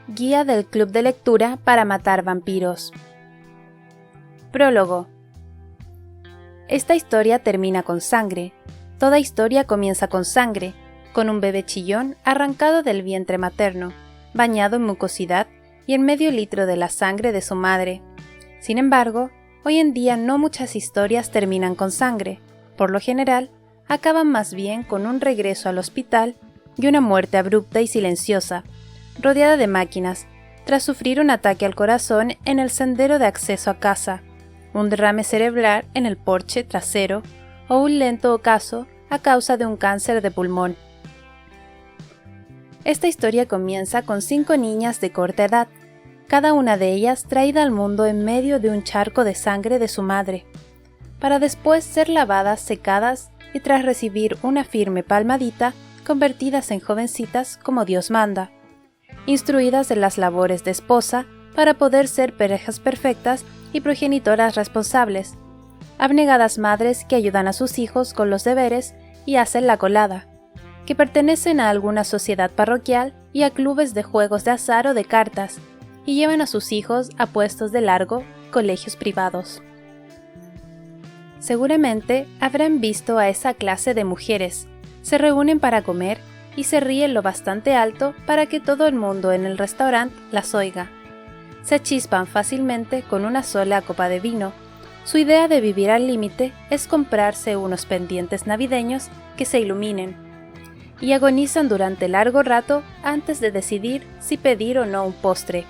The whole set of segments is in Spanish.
Guía del Club de Lectura para matar vampiros. Prólogo. Esta historia termina con sangre. Toda historia comienza con sangre, con un bebé chillón arrancado del vientre materno, bañado en mucosidad y en medio litro de la sangre de su madre. Sin embargo, hoy en día no muchas historias terminan con sangre. Por lo general, acaban más bien con un regreso al hospital y una muerte abrupta y silenciosa, rodeada de máquinas, tras sufrir un ataque al corazón en el sendero de acceso a casa, un derrame cerebral en el porche trasero o un lento ocaso a causa de un cáncer de pulmón. Esta historia comienza con 5 niñas de corta edad, cada una de ellas traída al mundo en medio de un charco de sangre de su madre, para después ser lavadas, secadas y tras recibir una firme palmadita, convertidas en jovencitas como Dios manda, instruidas en las labores de esposa para poder ser parejas perfectas y progenitoras responsables, abnegadas madres que ayudan a sus hijos con los deberes y hacen la colada, que pertenecen a alguna sociedad parroquial y a clubes de juegos de azar o de cartas, y llevan a sus hijos a puestos de largo, colegios privados. Seguramente habrán visto a esa clase de mujeres, se reúnen para comer y se ríen lo bastante alto para que todo el mundo en el restaurante las oiga. Se chispan fácilmente con una sola copa de vino. Su idea de vivir al límite es comprarse unos pendientes navideños que se iluminen, y agonizan durante largo rato antes de decidir si pedir o no un postre.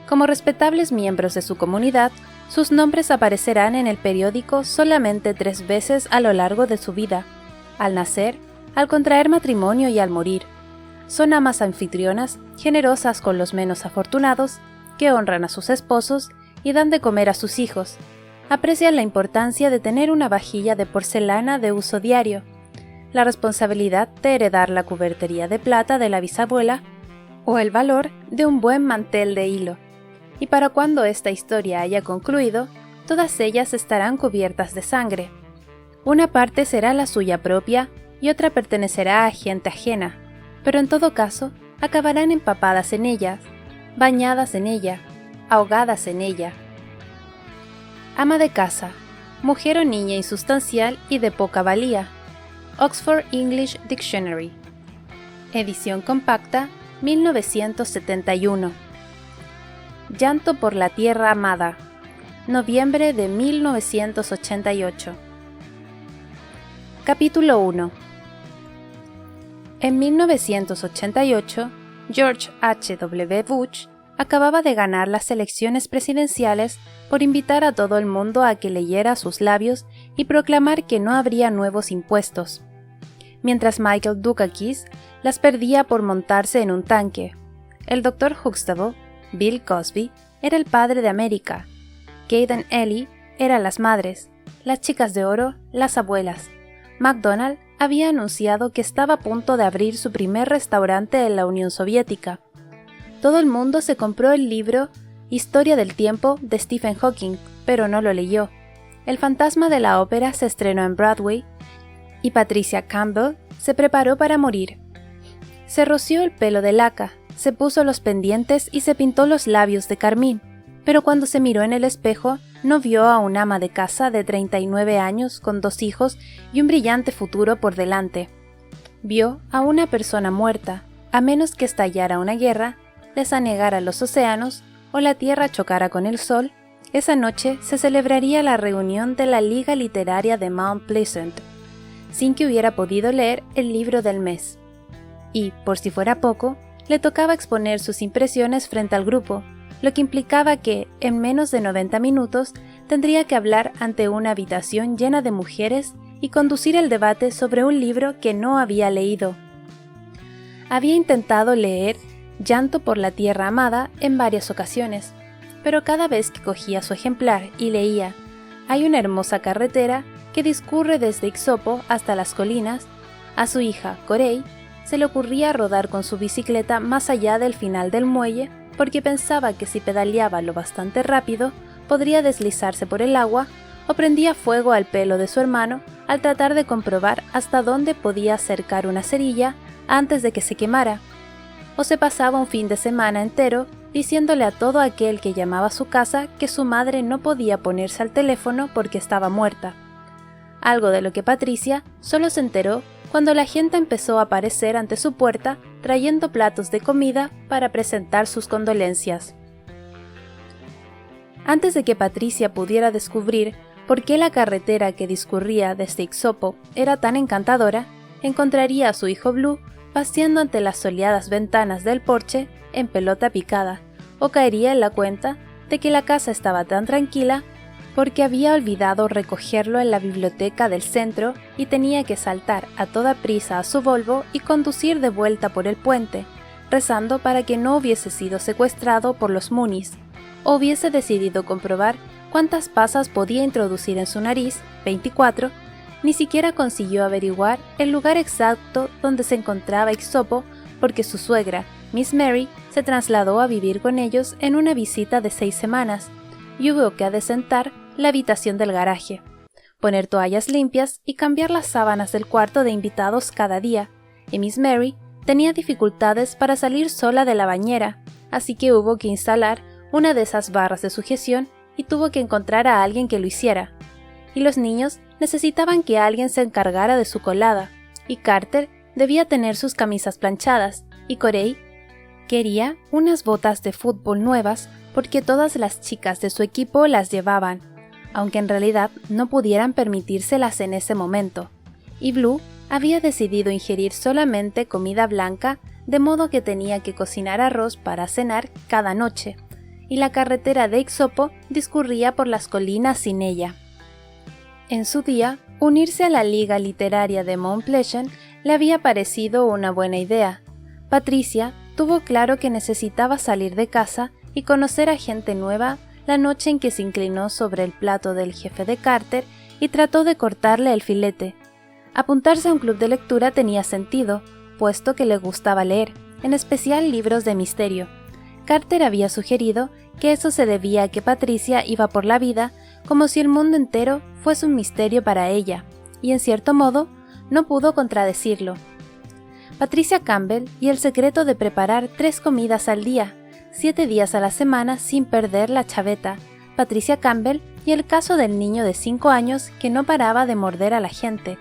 Como respetables miembros de su comunidad, sus nombres aparecerán en el periódico solamente 3 veces a lo largo de su vida: al nacer, al contraer matrimonio y al morir. Son amas anfitrionas, generosas con los menos afortunados, que honran a sus esposos y dan de comer a sus hijos. Aprecian la importancia de tener una vajilla de porcelana de uso diario, la responsabilidad de heredar la cubertería de plata de la bisabuela o el valor de un buen mantel de hilo. Y para cuando esta historia haya concluido, todas ellas estarán cubiertas de sangre. Una parte será la suya propia y otra pertenecerá a gente ajena, pero en todo caso acabarán empapadas en ella, bañadas en ella, ahogadas en ella. Ama de casa, mujer o niña insustancial y de poca valía. Oxford English Dictionary. Edición compacta, 1971. Llanto por la tierra amada. Noviembre de 1988. Capítulo 1. En 1988, George H.W. Bush acababa de ganar las elecciones presidenciales por invitar a todo el mundo a que leyera sus labios y proclamar que no habría nuevos impuestos, mientras Michael Dukakis las perdía por montarse en un tanque. El Dr. Huxtable, Bill Cosby, era el padre de América. Kate y Ellie eran las madres, las chicas de oro, las abuelas. McDonald había anunciado que estaba a punto de abrir su primer restaurante en la Unión Soviética. Todo el mundo se compró el libro Historia del tiempo de Stephen Hawking, pero no lo leyó. El fantasma de la ópera se estrenó en Broadway y Patricia Campbell se preparó para morir. Se roció el pelo de laca, se puso los pendientes y se pintó los labios de carmín, pero cuando se miró en el espejo no vio a una ama de casa de 39 años con 2 hijos y un brillante futuro por delante. Vio a una persona muerta, a menos que estallara una guerra, desanegara los océanos o la tierra chocara con el sol. Esa noche se celebraría la reunión de la Liga Literaria de Mount Pleasant, sin que hubiera podido leer el libro del mes. Y, por si fuera poco, le tocaba exponer sus impresiones frente al grupo, lo que implicaba que, en menos de 90 minutos, tendría que hablar ante una habitación llena de mujeres y conducir el debate sobre un libro que no había leído. Había intentado leer Llanto por la tierra amada en varias ocasiones, pero cada vez que cogía su ejemplar y leía Hay una hermosa carretera que discurre desde Ixopo hasta las colinas, a su hija, Corey, se le ocurría rodar con su bicicleta más allá del final del muelle porque pensaba que si pedaleaba lo bastante rápido podría deslizarse por el agua, o prendía fuego al pelo de su hermano al tratar de comprobar hasta dónde podía acercar una cerilla antes de que se quemara. o se pasaba un fin de semana entero diciéndole a todo aquel que llamaba a su casa que su madre no podía ponerse al teléfono porque estaba muerta. Algo de lo que Patricia solo se enteró cuando la gente empezó a aparecer ante su puerta trayendo platos de comida para presentar sus condolencias. Antes de que Patricia pudiera descubrir por qué la carretera que discurría desde Ixopo era tan encantadora, encontraría a su hijo Blue paseando ante las soleadas ventanas del porche en pelota picada, o caería en la cuenta de que la casa estaba tan tranquila porque había olvidado recogerlo en la biblioteca del centro y tenía que saltar a toda prisa a su Volvo y conducir de vuelta por el puente, rezando para que no hubiese sido secuestrado por los Moonies, o hubiese decidido comprobar cuántas pasas podía introducir en su nariz, 24, ni siquiera consiguió averiguar el lugar exacto donde se encontraba Ixopo porque su suegra, Miss Mary, se trasladó a vivir con ellos en una visita de 6 semanas y hubo que adecentar la habitación del garaje, poner toallas limpias y cambiar las sábanas del cuarto de invitados cada día, y Miss Mary tenía dificultades para salir sola de la bañera, así que hubo que instalar una de esas barras de sujeción y tuvo que encontrar a alguien que lo hiciera. Y los niños necesitaban que alguien se encargara de su colada, y Carter debía tener sus camisas planchadas, y Corey quería unas botas de fútbol nuevas porque todas las chicas de su equipo las llevaban, aunque en realidad no pudieran permitírselas en ese momento, y Blue había decidido ingerir solamente comida blanca, de modo que tenía que cocinar arroz para cenar cada noche, y la carretera de Ixopo discurría por las colinas sin ella. En su día, unirse a la Liga Literaria de Mount Pleasant le había parecido una buena idea. Patricia tuvo claro que necesitaba salir de casa y conocer a gente nueva la noche en que se inclinó sobre el plato del jefe de Carter y trató de cortarle el filete. Apuntarse a un club de lectura tenía sentido, puesto que le gustaba leer, en especial libros de misterio. Carter había sugerido que eso se debía a que Patricia iba por la vida como si el mundo entero fuese un misterio para ella, y en cierto modo no pudo contradecirlo. Patricia Campbell y el secreto de preparar 3 comidas al día, 7 días a la semana sin perder la chaveta. Patricia Campbell y el caso del niño de 5 años que no paraba de morder a la gente.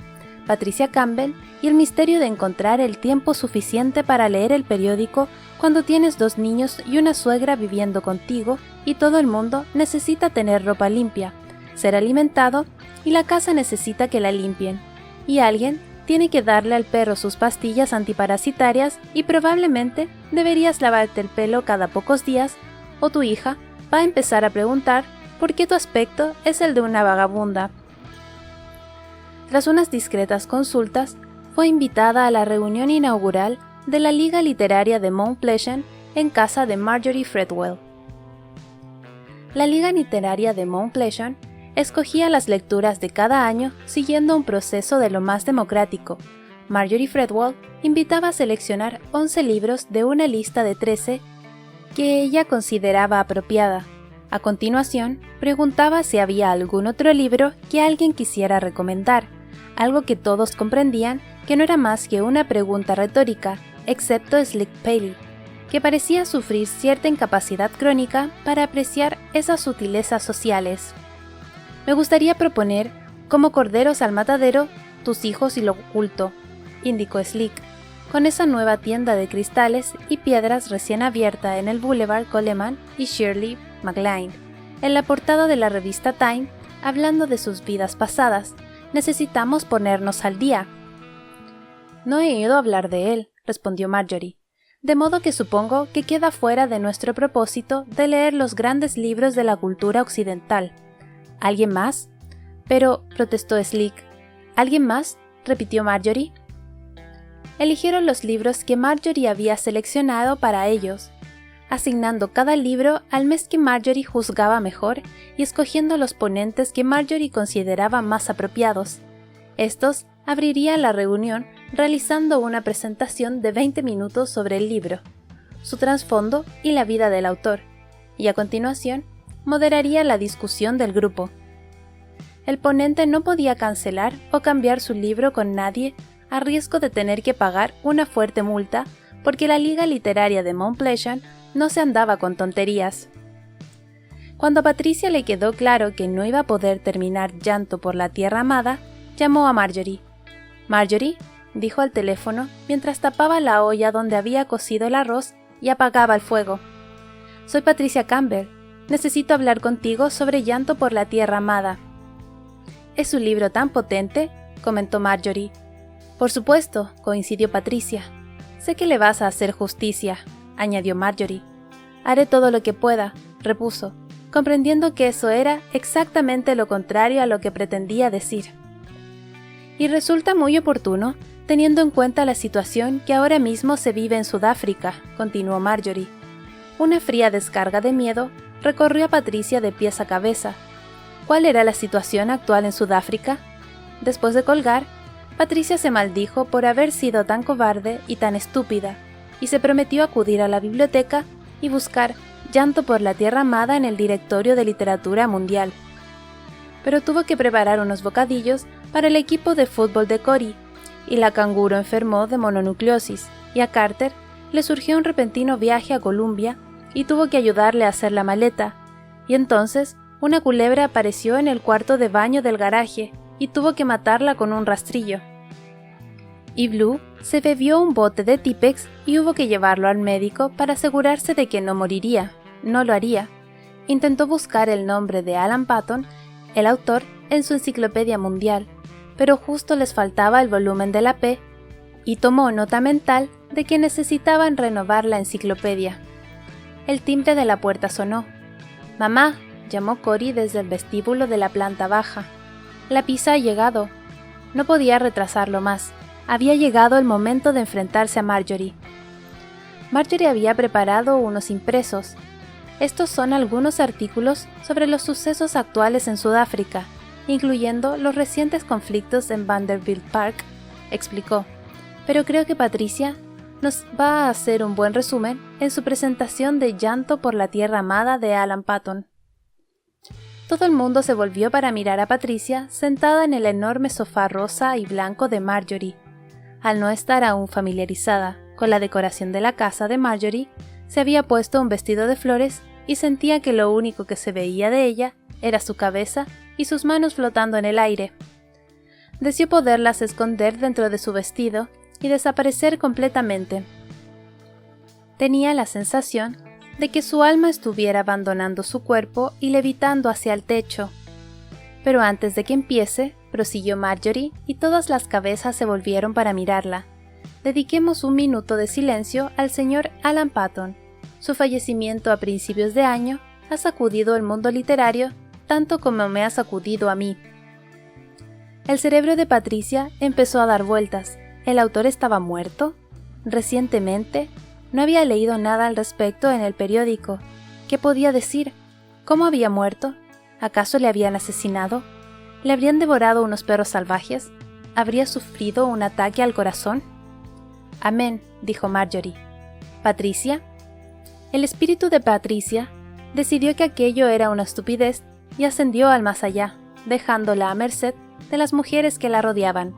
Patricia Campbell y el misterio de encontrar el tiempo suficiente para leer el periódico cuando tienes 2 niños y una suegra viviendo contigo y todo el mundo necesita tener ropa limpia, ser alimentado y la casa necesita que la limpien. Y alguien tiene que darle al perro sus pastillas antiparasitarias y probablemente deberías lavarte el pelo cada pocos días o tu hija va a empezar a preguntar por qué tu aspecto es el de una vagabunda. Tras unas discretas consultas, fue invitada a la reunión inaugural de la Liga Literaria de Mount Pleasant en casa de Marjorie Fredwell. La Liga Literaria de Mount Pleasant escogía las lecturas de cada año siguiendo un proceso de lo más democrático. Marjorie Fredwell invitaba a seleccionar 11 libros de una lista de 13 que ella consideraba apropiada. A continuación, preguntaba si había algún otro libro que alguien quisiera recomendar, algo que todos comprendían que no era más que una pregunta retórica, excepto Slick Paley, que parecía sufrir cierta incapacidad crónica para apreciar esas sutilezas sociales. Me gustaría proponer, como corderos al matadero, tus hijos y lo oculto, indicó Slick, con esa nueva tienda de cristales y piedras recién abierta en el Boulevard Coleman y Shirley MacLaine, en la portada de la revista Time, hablando de sus vidas pasadas. Necesitamos ponernos al día. No he oído hablar de él, respondió Marjorie, de modo que supongo que queda fuera de nuestro propósito de leer los grandes libros de la cultura occidental. ¿Alguien más? Pero, protestó Slick. ¿Alguien más?, repitió Marjorie. Eligieron los libros que Marjorie había seleccionado para ellos, asignando cada libro al mes que Marjorie juzgaba mejor y escogiendo los ponentes que Marjorie consideraba más apropiados. Estos abrirían la reunión realizando una presentación de 20 minutos sobre el libro, su trasfondo y la vida del autor, y a continuación moderaría la discusión del grupo. El ponente no podía cancelar o cambiar su libro con nadie a riesgo de tener que pagar una fuerte multa porque la Liga Literaria de Mount Pleasant no se andaba con tonterías. Cuando a Patricia le quedó claro que no iba a poder terminar Llanto por la Tierra Amada, llamó a Marjorie. «Marjorie», dijo al teléfono mientras tapaba la olla donde había cocido el arroz y apagaba el fuego. «Soy Patricia Campbell. Necesito hablar contigo sobre Llanto por la Tierra Amada». «¿Es un libro tan potente?», comentó Marjorie. «Por supuesto», coincidió Patricia. «Sé que le vas a hacer justicia», añadió Marjorie. «Haré todo lo que pueda», repuso, comprendiendo que eso era exactamente lo contrario a lo que pretendía decir. «Y resulta muy oportuno, teniendo en cuenta la situación que ahora mismo se vive en Sudáfrica», continuó Marjorie. Una fría descarga de miedo recorrió a Patricia de pies a cabeza. ¿Cuál era la situación actual en Sudáfrica? Después de colgar, Patricia se maldijo por haber sido tan cobarde y tan estúpida, y se prometió acudir a la biblioteca y buscar Llanto por la Tierra Amada en el Directorio de Literatura Mundial. Pero tuvo que preparar unos bocadillos para el equipo de fútbol de Cory, y la canguro enfermó de mononucleosis, y a Carter le surgió un repentino viaje a Columbia y tuvo que ayudarle a hacer la maleta, y entonces una culebra apareció en el cuarto de baño del garaje y tuvo que matarla con un rastrillo. Y Blue se bebió un bote de Tipex y hubo que llevarlo al médico para asegurarse de que no moriría. No lo haría. Intentó buscar el nombre de Alan Paton, el autor, en su enciclopedia mundial, pero justo les faltaba el volumen de la P, y tomó nota mental de que necesitaban renovar la enciclopedia. El timbre de la puerta sonó. «Mamá», llamó Cory desde el vestíbulo de la planta baja. «La pizza ha llegado». No podía retrasarlo más. Había llegado el momento de enfrentarse a Marjorie. Marjorie había preparado unos impresos. Estos son algunos artículos sobre los sucesos actuales en Sudáfrica, incluyendo los recientes conflictos en Vanderbilt Park, explicó. Pero creo que Patricia nos va a hacer un buen resumen en su presentación de Llanto por la Tierra Amada de Alan Paton. Todo el mundo se volvió para mirar a Patricia sentada en el enorme sofá rosa y blanco de Marjorie. Al no estar aún familiarizada con la decoración de la casa de Marjorie, se había puesto un vestido de flores y sentía que lo único que se veía de ella era su cabeza y sus manos flotando en el aire. Deseó poderlas esconder dentro de su vestido y desaparecer completamente. Tenía la sensación de que su alma estuviera abandonando su cuerpo y levitando hacia el techo. Pero antes de que empiece, prosiguió Marjorie, y todas las cabezas se volvieron para mirarla. Dediquemos un minuto de silencio al señor Alan Paton. Su fallecimiento a principios de año ha sacudido el mundo literario tanto como me ha sacudido a mí. El cerebro de Patricia empezó a dar vueltas. ¿El autor estaba muerto? Recientemente, no había leído nada al respecto en el periódico. ¿Qué podía decir? ¿Cómo había muerto? ¿Acaso le habían asesinado? ¿Le habrían devorado unos perros salvajes? ¿Habría sufrido un ataque al corazón? Amén, dijo Marjorie. ¿Patricia? El espíritu de Patricia decidió que aquello era una estupidez y ascendió al más allá, dejándola a merced de las mujeres que la rodeaban.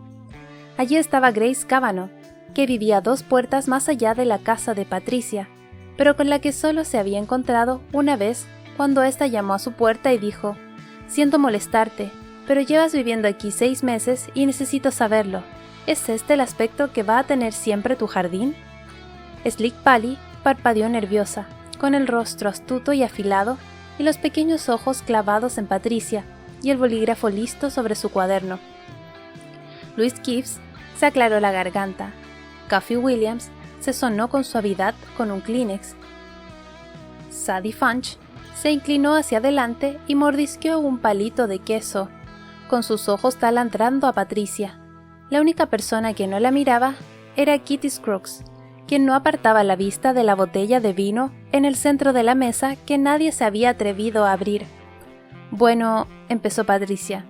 Allí estaba Grace Cavanaugh, que vivía a 2 puertas más allá de la casa de Patricia, pero con la que solo se había encontrado una vez cuando ésta llamó a su puerta y dijo: «Siento molestarte, pero llevas viviendo aquí 6 meses y necesito saberlo. ¿Es este el aspecto que va a tener siempre tu jardín?» Slick Pally parpadeó nerviosa, con el rostro astuto y afilado y los pequeños ojos clavados en Patricia y el bolígrafo listo sobre su cuaderno. Louis Gibbs se aclaró la garganta. Coffee Williams se sonó con suavidad con un Kleenex. Sadie Funch se inclinó hacia adelante y mordisqueó un palito de queso, con sus ojos talandrando a Patricia. La única persona que no la miraba era Kitty Scruggs, quien no apartaba la vista de la botella de vino en el centro de la mesa que nadie se había atrevido a abrir. «Bueno», empezó Patricia.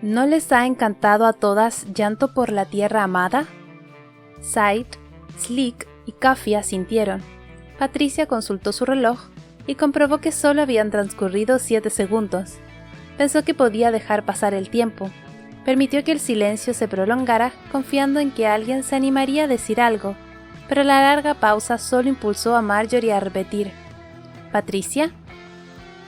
«¿No les ha encantado a todas Llanto por la Tierra Amada?» Sid, Slick y Coffee asintieron. Patricia consultó su reloj y comprobó que solo habían transcurrido 7 segundos. Pensó que podía dejar pasar el tiempo. Permitió que el silencio se prolongara, confiando en que alguien se animaría a decir algo, pero la larga pausa solo impulsó a Marjorie a repetir: ¿Patricia?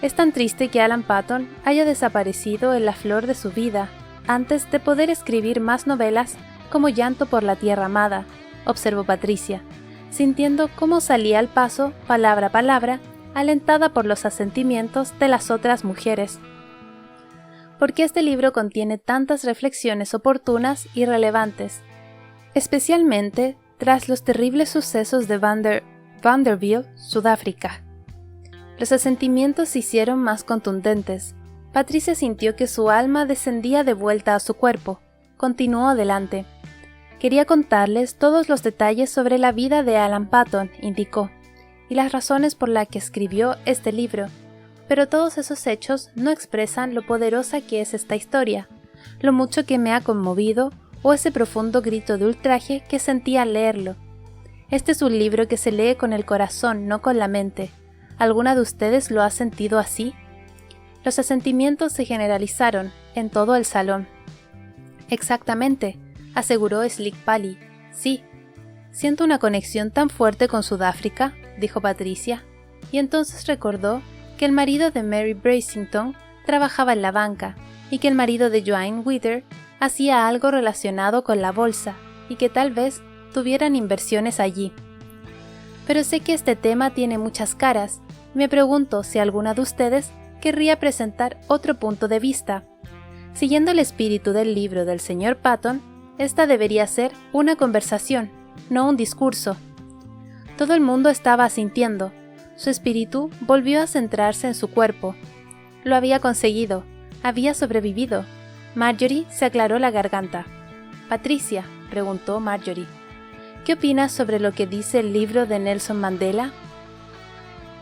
Es tan triste que Alan Paton haya desaparecido en la flor de su vida, antes de poder escribir más novelas como Llanto por la tierra amada, observó Patricia, sintiendo cómo salía al paso, palabra a palabra, alentada por los asentimientos de las otras mujeres. Porque este libro contiene tantas reflexiones oportunas y relevantes, especialmente tras los terribles sucesos de Vanderbilt, Sudáfrica. Los asentimientos se hicieron más contundentes. Patricia sintió que su alma descendía de vuelta a su cuerpo. Continuó adelante. Quería contarles todos los detalles sobre la vida de Alan Paton, indicó, y las razones por las que escribió este libro, pero todos esos hechos no expresan lo poderosa que es esta historia, lo mucho que me ha conmovido o ese profundo grito de ultraje que sentí al leerlo. Este es un libro que se lee con el corazón, no con la mente. ¿Alguna de ustedes lo ha sentido así? Los asentimientos se generalizaron en todo el salón. Exactamente, aseguró Slick Pally. Sí. Siento una conexión tan fuerte con Sudáfrica, dijo Patricia, y entonces recordó que el marido de Mary Bracington trabajaba en la banca y que el marido de Joanne Wither hacía algo relacionado con la bolsa y que tal vez tuvieran inversiones allí. Pero sé que este tema tiene muchas caras. Me pregunto si alguna de ustedes querría presentar otro punto de vista. Siguiendo el espíritu del libro del Sr. Paton, esta debería ser una conversación, no un discurso. Todo el mundo estaba asintiendo. Su espíritu volvió a centrarse en su cuerpo. Lo había conseguido. Había sobrevivido. Marjorie se aclaró la garganta. «Patricia», preguntó Marjorie, «¿qué opinas sobre lo que dice el libro de Nelson Mandela?»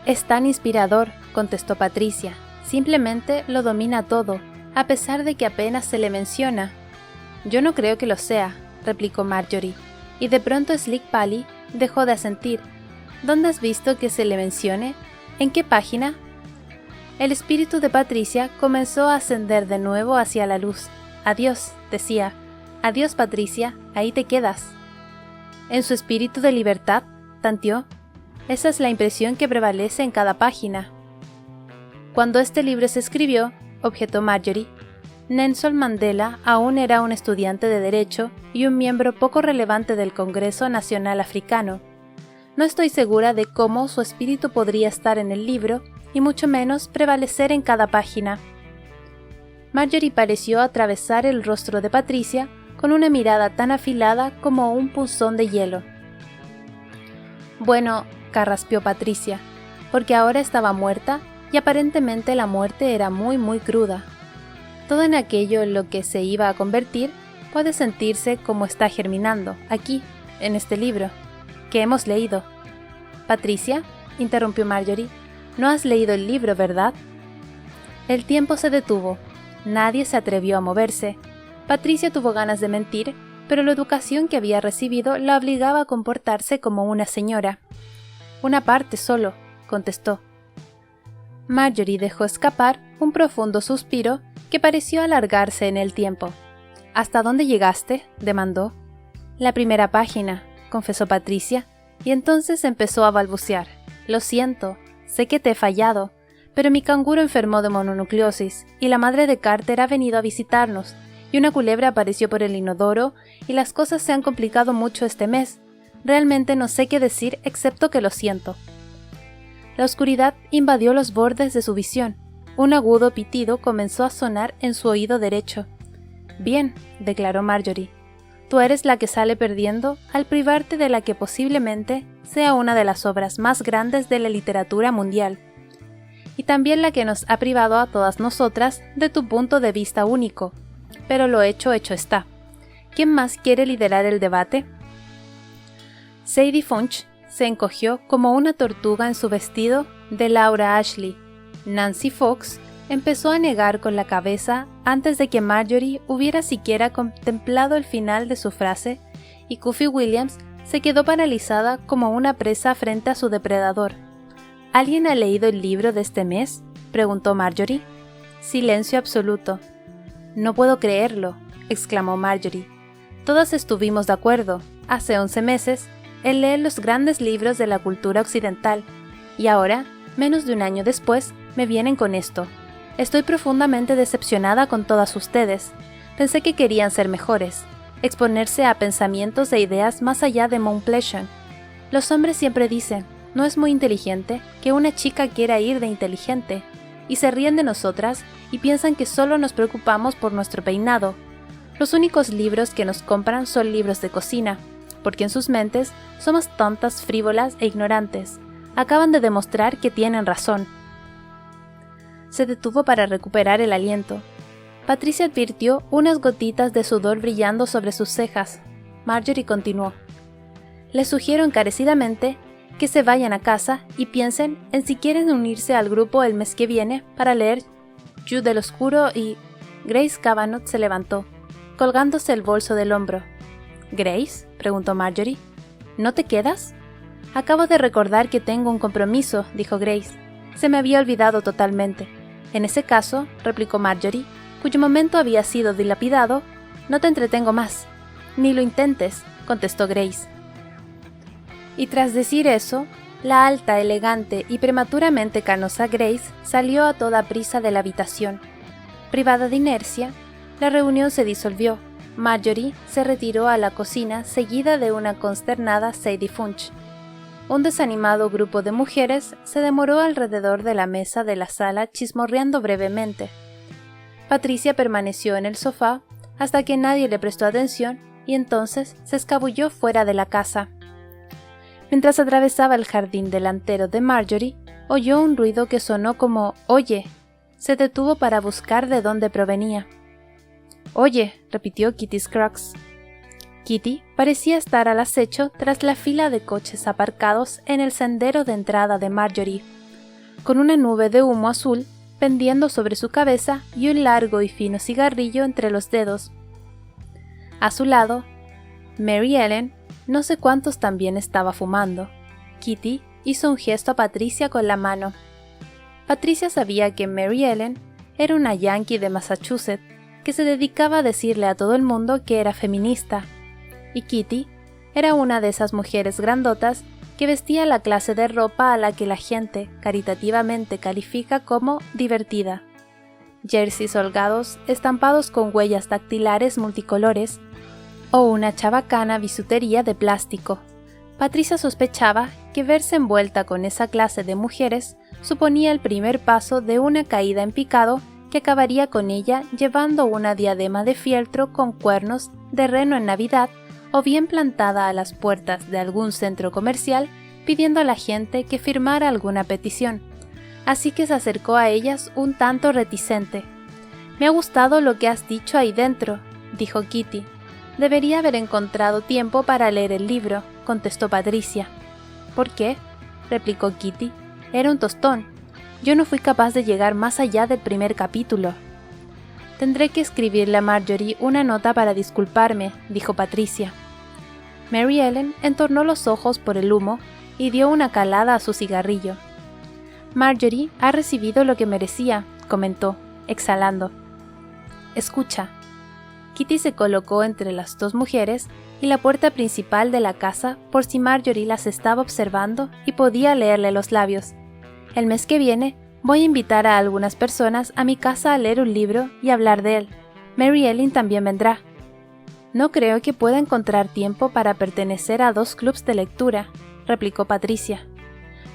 «Es tan inspirador», contestó Patricia. «Simplemente lo domina todo, a pesar de que apenas se le menciona». «Yo no creo que lo sea», replicó Marjorie, y de pronto Slick Pally dejó de asentir. «¿Dónde has visto que se le mencione? ¿En qué página?» El espíritu de Patricia comenzó a ascender de nuevo hacia la luz. «Adiós», decía. «Adiós, Patricia, ahí te quedas». «¿En su espíritu de libertad?», tanteó. «Esa es la impresión que prevalece en cada página». «Cuando este libro se escribió», objetó Marjorie, «Nelson Mandela aún era un estudiante de Derecho y un miembro poco relevante del Congreso Nacional Africano. No estoy segura de cómo su espíritu podría estar en el libro y mucho menos prevalecer en cada página». Marjorie pareció atravesar el rostro de Patricia con una mirada tan afilada como un punzón de hielo. «Bueno», carraspeó Patricia, porque ahora estaba muerta y aparentemente la muerte era muy cruda. Todo en aquello en lo que se iba a convertir puede sentirse como está germinando, aquí, en este libro, que hemos leído. «Patricia», interrumpió Marjorie, «no has leído el libro, ¿verdad?» El tiempo se detuvo. Nadie se atrevió a moverse. Patricia tuvo ganas de mentir, pero la educación que había recibido la obligaba a comportarse como una señora. «Una parte solo», contestó. Marjorie dejó escapar un profundo suspiro que pareció alargarse en el tiempo. «¿Hasta dónde llegaste?», demandó. «La primera página», confesó Patricia, y entonces empezó a balbucear. «Lo siento, sé que te he fallado, pero mi canguro enfermó de mononucleosis y la madre de Carter ha venido a visitarnos, y una culebra apareció por el inodoro y las cosas se han complicado mucho este mes. Realmente no sé qué decir excepto que lo siento». La oscuridad invadió los bordes de su visión. Un agudo pitido comenzó a sonar en su oído derecho. «Bien», declaró Marjorie, «tú eres la que sale perdiendo al privarte de la que posiblemente sea una de las obras más grandes de la literatura mundial, y también la que nos ha privado a todas nosotras de tu punto de vista único. Pero lo hecho está. ¿Quién más quiere liderar el debate?» Sadie Funch se encogió como una tortuga en su vestido de Laura Ashley. Nancy Fox empezó a negar con la cabeza antes de que Marjorie hubiera siquiera contemplado el final de su frase, y Cuffy Williams se quedó paralizada como una presa frente a su depredador. «¿Alguien ha leído el libro de este mes?», preguntó Marjorie. Silencio absoluto. «No puedo creerlo», exclamó Marjorie. «Todas estuvimos de acuerdo, hace 11 meses, él lee los grandes libros de la cultura occidental, y ahora, menos de un año después, me vienen con esto. Estoy profundamente decepcionada con todas ustedes. Pensé que querían ser mejores, exponerse a pensamientos e ideas más allá de Mount Pleasant. Los hombres siempre dicen, no es muy inteligente que una chica quiera ir de inteligente, y se ríen de nosotras y piensan que solo nos preocupamos por nuestro peinado. Los únicos libros que nos compran son libros de cocina, porque en sus mentes somos tontas, frívolas e ignorantes. Acaban de demostrar que tienen razón. Se detuvo para recuperar el aliento. Patricia advirtió unas gotitas de sudor brillando sobre sus cejas. Marjorie continuó. Les sugiero encarecidamente que se vayan a casa y piensen en si quieren unirse al grupo el mes que viene para leer Jude del Oscuro y... Grace Cavanagh se levantó, colgándose el bolso del hombro. ¿Grace?, preguntó Marjorie. ¿No te quedas? Acabo de recordar que tengo un compromiso, dijo Grace. Se me había olvidado totalmente. En ese caso, replicó Marjorie, cuyo momento había sido dilapidado, no te entretengo más. Ni lo intentes, contestó Grace. Y tras decir eso, la alta, elegante y prematuramente canosa Grace salió a toda prisa de la habitación. Privada de inercia, la reunión se disolvió. Marjorie se retiró a la cocina seguida de una consternada Sadie Funch. Un desanimado grupo de mujeres se demoró alrededor de la mesa de la sala chismorreando brevemente. Patricia permaneció en el sofá hasta que nadie le prestó atención y entonces se escabulló fuera de la casa. Mientras atravesaba el jardín delantero de Marjorie, oyó un ruido que sonó como «Oye». Se detuvo para buscar de dónde provenía. «Oye», repitió Kitty Scruggs. Kitty parecía estar al acecho tras la fila de coches aparcados en el sendero de entrada de Marjorie, con una nube de humo azul pendiendo sobre su cabeza y un largo y fino cigarrillo entre los dedos. A su lado, Mary Ellen, no sé cuántos también estaba fumando. Kitty hizo un gesto a Patricia con la mano. Patricia sabía que Mary Ellen era una yankee de Massachusetts que se dedicaba a decirle a todo el mundo que era feminista, y Kitty era una de esas mujeres grandotas que vestía la clase de ropa a la que la gente caritativamente califica como divertida. Jerseys holgados estampados con huellas dactilares multicolores o una chabacana bisutería de plástico. Patricia sospechaba que verse envuelta con esa clase de mujeres suponía el primer paso de una caída en picado que acabaría con ella llevando una diadema de fieltro con cuernos de reno en Navidad o bien plantada a las puertas de algún centro comercial pidiendo a la gente que firmara alguna petición. Así que se acercó a ellas un tanto reticente. «Me ha gustado lo que has dicho ahí dentro», dijo Kitty. «Debería haber encontrado tiempo para leer el libro», contestó Patricia. «¿Por qué?», replicó Kitty. «Era un tostón. Yo no fui capaz de llegar más allá del primer capítulo». «Tendré que escribirle a Marjorie una nota para disculparme», dijo Patricia. Mary Ellen entornó los ojos por el humo y dio una calada a su cigarrillo. «Marjorie ha recibido lo que merecía», comentó, exhalando. «Escucha». Kitty se colocó entre las dos mujeres y la puerta principal de la casa por si Marjorie las estaba observando y podía leerle los labios. «El mes que viene voy a invitar a algunas personas a mi casa a leer un libro y hablar de él. Mary Ellen también vendrá». «No creo que pueda encontrar tiempo para pertenecer a 2 clubs de lectura», replicó Patricia.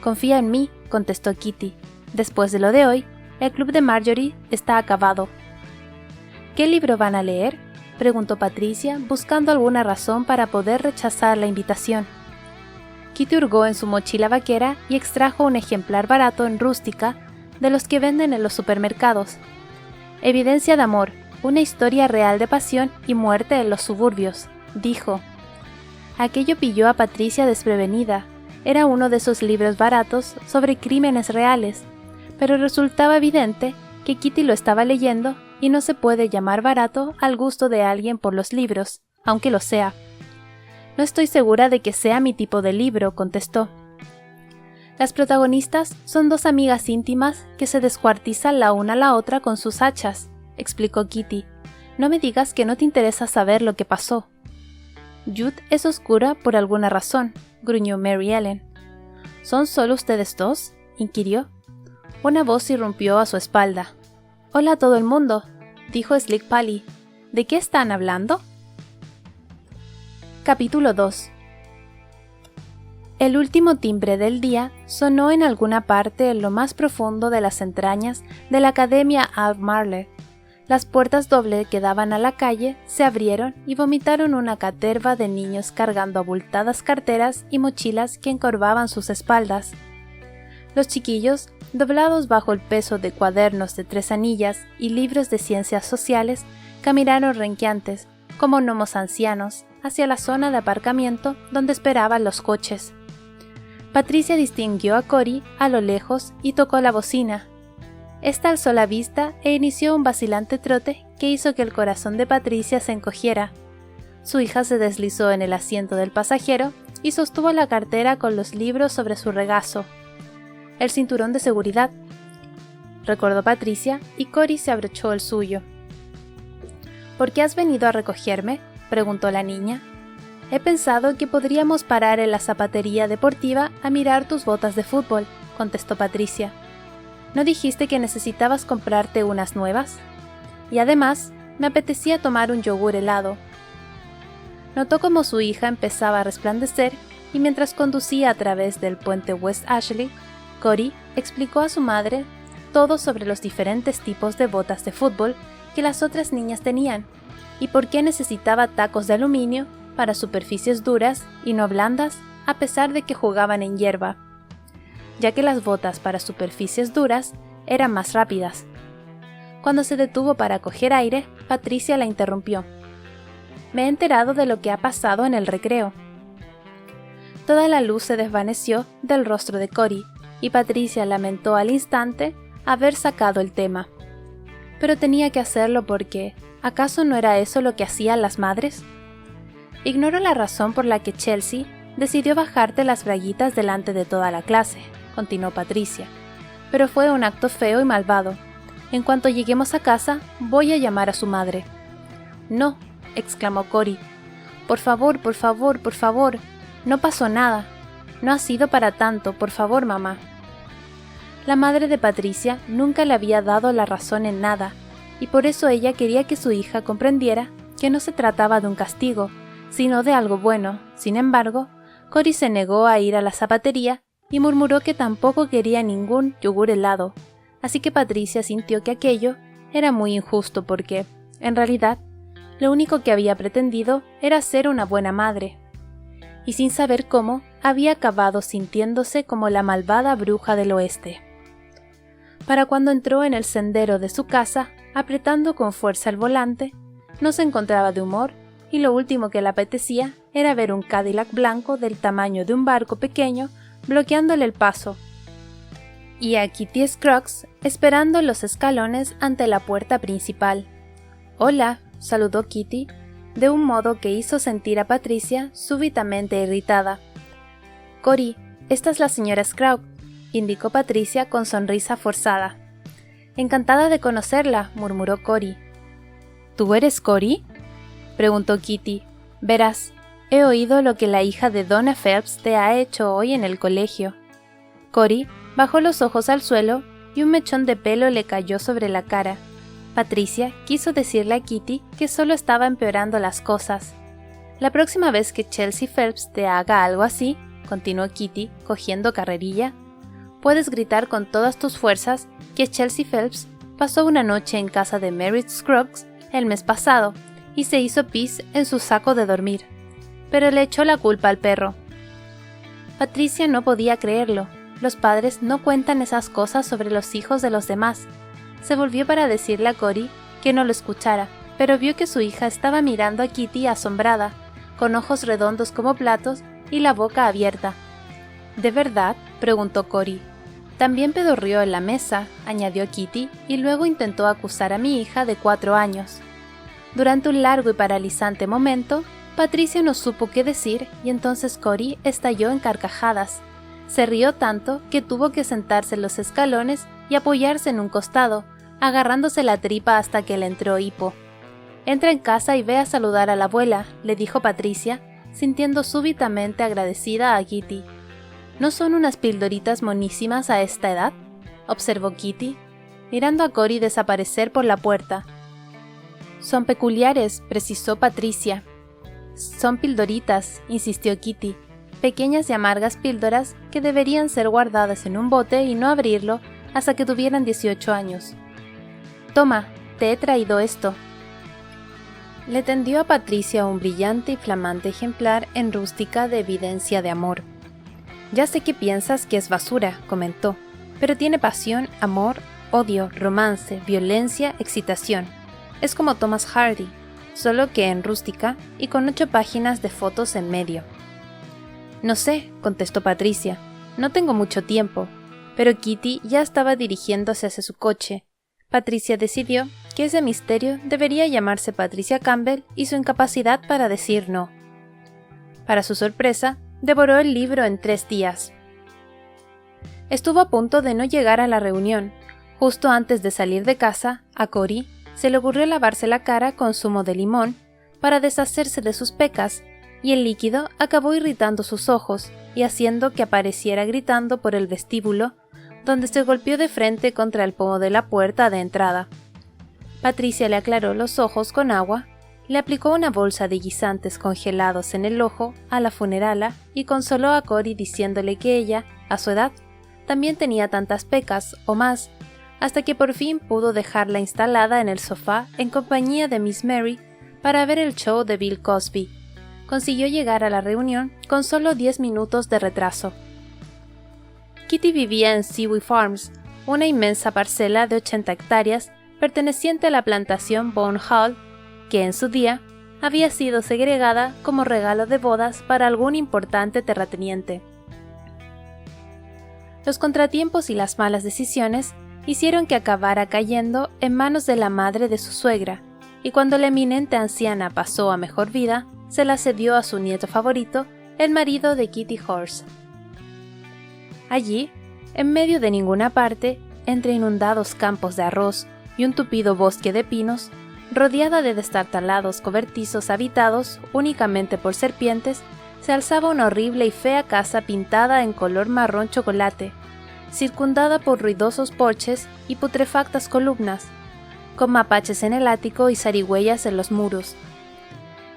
«Confía en mí», contestó Kitty. «Después de lo de hoy, el club de Marjorie está acabado». «¿Qué libro van a leer?», preguntó Patricia, buscando alguna razón para poder rechazar la invitación. Kitty hurgó en su mochila vaquera y extrajo un ejemplar barato en rústica de los que venden en los supermercados. «Evidencia de amor, una historia real de pasión y muerte en los suburbios», dijo. Aquello pilló a Patricia desprevenida. Era uno de esos libros baratos sobre crímenes reales, pero resultaba evidente que Kitty lo estaba leyendo y no se puede llamar barato al gusto de alguien por los libros, aunque lo sea. «No estoy segura de que sea mi tipo de libro», contestó. «Las protagonistas son 2 amigas íntimas que se descuartizan la una a la otra con sus hachas», explicó Kitty. «No me digas que no te interesa saber lo que pasó». «Jude es oscura por alguna razón», gruñó Mary Ellen. ¿Son solo ustedes dos?, inquirió. Una voz irrumpió a su espalda. «Hola a todo el mundo», dijo Slick Pally. «¿De qué están hablando?» Capítulo 2. El último timbre del día sonó en alguna parte en lo más profundo de las entrañas de la Academia Albemarle. Las puertas dobles que daban a la calle se abrieron y vomitaron una caterva de niños cargando abultadas carteras y mochilas que encorvaban sus espaldas. Los chiquillos, doblados bajo el peso de cuadernos de 3 anillas y libros de ciencias sociales, caminaron renqueantes, como gnomos ancianos, hacia la zona de aparcamiento donde esperaban los coches. Patricia distinguió a Cory a lo lejos y tocó la bocina. Esta alzó la vista e inició un vacilante trote que hizo que el corazón de Patricia se encogiera. Su hija se deslizó en el asiento del pasajero y sostuvo la cartera con los libros sobre su regazo. «El cinturón de seguridad», recordó Patricia, y Cory se abrochó el suyo. «¿Por qué has venido a recogerme?», preguntó la niña. «He pensado que podríamos parar en la zapatería deportiva a mirar tus botas de fútbol», contestó Patricia. «¿No dijiste que necesitabas comprarte unas nuevas? Y además, me apetecía tomar un yogur helado». Notó cómo su hija empezaba a resplandecer y mientras conducía a través del puente West Ashley, Cory explicó a su madre todo sobre los diferentes tipos de botas de fútbol que las otras niñas tenían y por qué necesitaba tacos de aluminio para superficies duras y no blandas a pesar de que jugaban en hierba, ya que las botas para superficies duras eran más rápidas. Cuando se detuvo para coger aire, Patricia la interrumpió. «Me he enterado de lo que ha pasado en el recreo». Toda la luz se desvaneció del rostro de Cory y Patricia lamentó al instante haber sacado el tema. Pero tenía que hacerlo porque, ¿acaso no era eso lo que hacían las madres? «Ignoro la razón por la que Chelsea decidió bajarte las braguitas delante de toda la clase», continuó Patricia, «pero fue un acto feo y malvado. En cuanto lleguemos a casa, voy a llamar a su madre». «No», exclamó Cory. «Por favor, por favor, por favor. No pasó nada. No ha sido para tanto, por favor, mamá». La madre de Patricia nunca le había dado la razón en nada, y por eso ella quería que su hija comprendiera que no se trataba de un castigo, sino de algo bueno. Sin embargo, Cory se negó a ir a la zapatería y murmuró que tampoco quería ningún yogur helado, así que Patricia sintió que aquello era muy injusto porque, en realidad, lo único que había pretendido era ser una buena madre. Y sin saber cómo, había acabado sintiéndose como la malvada bruja del oeste. Para cuando entró en el sendero de su casa, apretando con fuerza el volante, no se encontraba de humor y lo último que le apetecía era ver un Cadillac blanco del tamaño de un barco pequeño bloqueándole el paso. Y a Kitty Scruggs esperando los escalones ante la puerta principal. «Hola», saludó Kitty, de un modo que hizo sentir a Patricia súbitamente irritada. «Cory, esta es la señora Scruggs», indicó Patricia con sonrisa forzada. «Encantada de conocerla», murmuró Cory. «¿Tú eres Cory?», preguntó Kitty. «Verás, he oído lo que la hija de Donna Phelps te ha hecho hoy en el colegio». Cory bajó los ojos al suelo y un mechón de pelo le cayó sobre la cara. Patricia quiso decirle a Kitty que solo estaba empeorando las cosas. «La próxima vez que Chelsea Phelps te haga algo así», continuó Kitty, cogiendo carrerilla, «puedes gritar con todas tus fuerzas que Chelsea Phelps pasó una noche en casa de Mary Scruggs el mes pasado y se hizo pis en su saco de dormir, pero le echó la culpa al perro». Patricia no podía creerlo. Los padres no cuentan esas cosas sobre los hijos de los demás. Se volvió para decirle a Cory que no lo escuchara, pero vio que su hija estaba mirando a Kitty asombrada, con ojos redondos como platos y la boca abierta. «¿De verdad?», preguntó Cory. «También pedorrió en la mesa», añadió Kitty, y luego intentó acusar a mi hija de 4 años. Durante un largo y paralizante momento, Patricia no supo qué decir y entonces Cory estalló en carcajadas. Se rió tanto que tuvo que sentarse en los escalones y apoyarse en un costado, agarrándose la tripa hasta que le entró hipo. «Entra en casa y ve a saludar a la abuela», le dijo Patricia, sintiendo súbitamente agradecida a Kitty. ¿No son unas pildoritas monísimas a esta edad?, observó Kitty, mirando a Cory desaparecer por la puerta. Son peculiares, precisó Patricia. Son pildoritas, insistió Kitty, pequeñas y amargas píldoras que deberían ser guardadas en un bote y no abrirlo hasta que tuvieran 18 años. Toma, te he traído esto. Le tendió a Patricia un brillante y flamante ejemplar en rústica de evidencia de amor. Ya sé que piensas que es basura, comentó, pero tiene pasión, amor, odio, romance, violencia, excitación. Es como Thomas Hardy, solo que en rústica y con 8 páginas de fotos en medio. No sé, contestó Patricia, no tengo mucho tiempo, pero Kitty ya estaba dirigiéndose hacia su coche. Patricia decidió que ese misterio debería llamarse Patricia Campbell y su incapacidad para decir no. Para su sorpresa, devoró el libro en 3 días. Estuvo a punto de no llegar a la reunión. Justo antes de salir de casa, a Cory se le ocurrió lavarse la cara con zumo de limón para deshacerse de sus pecas, y el líquido acabó irritando sus ojos y haciendo que apareciera gritando por el vestíbulo, donde se golpeó de frente contra el pomo de la puerta de entrada. Patricia le aclaró los ojos con agua, le aplicó una bolsa de guisantes congelados en el ojo a la funerala y consoló a Cory diciéndole que ella, a su edad, también tenía tantas pecas o más, hasta que por fin pudo dejarla instalada en el sofá en compañía de Miss Mary para ver el show de Bill Cosby. Consiguió llegar a la reunión con solo 10 minutos de retraso. Kitty vivía en Seaway Farms, una inmensa parcela de 80 hectáreas perteneciente a la plantación Bone Hall, que en su día había sido segregada como regalo de bodas para algún importante terrateniente. Los contratiempos y las malas decisiones hicieron que acabara cayendo en manos de la madre de su suegra, y cuando la eminente anciana pasó a mejor vida, se la cedió a su nieto favorito, el marido de Kitty Horse. Allí, en medio de ninguna parte, entre inundados campos de arroz y un tupido bosque de pinos, rodeada de destartalados cobertizos habitados únicamente por serpientes, se alzaba una horrible y fea casa pintada en color marrón chocolate, circundada por ruidosos porches y putrefactas columnas, con mapaches en el ático y zarigüeyas en los muros.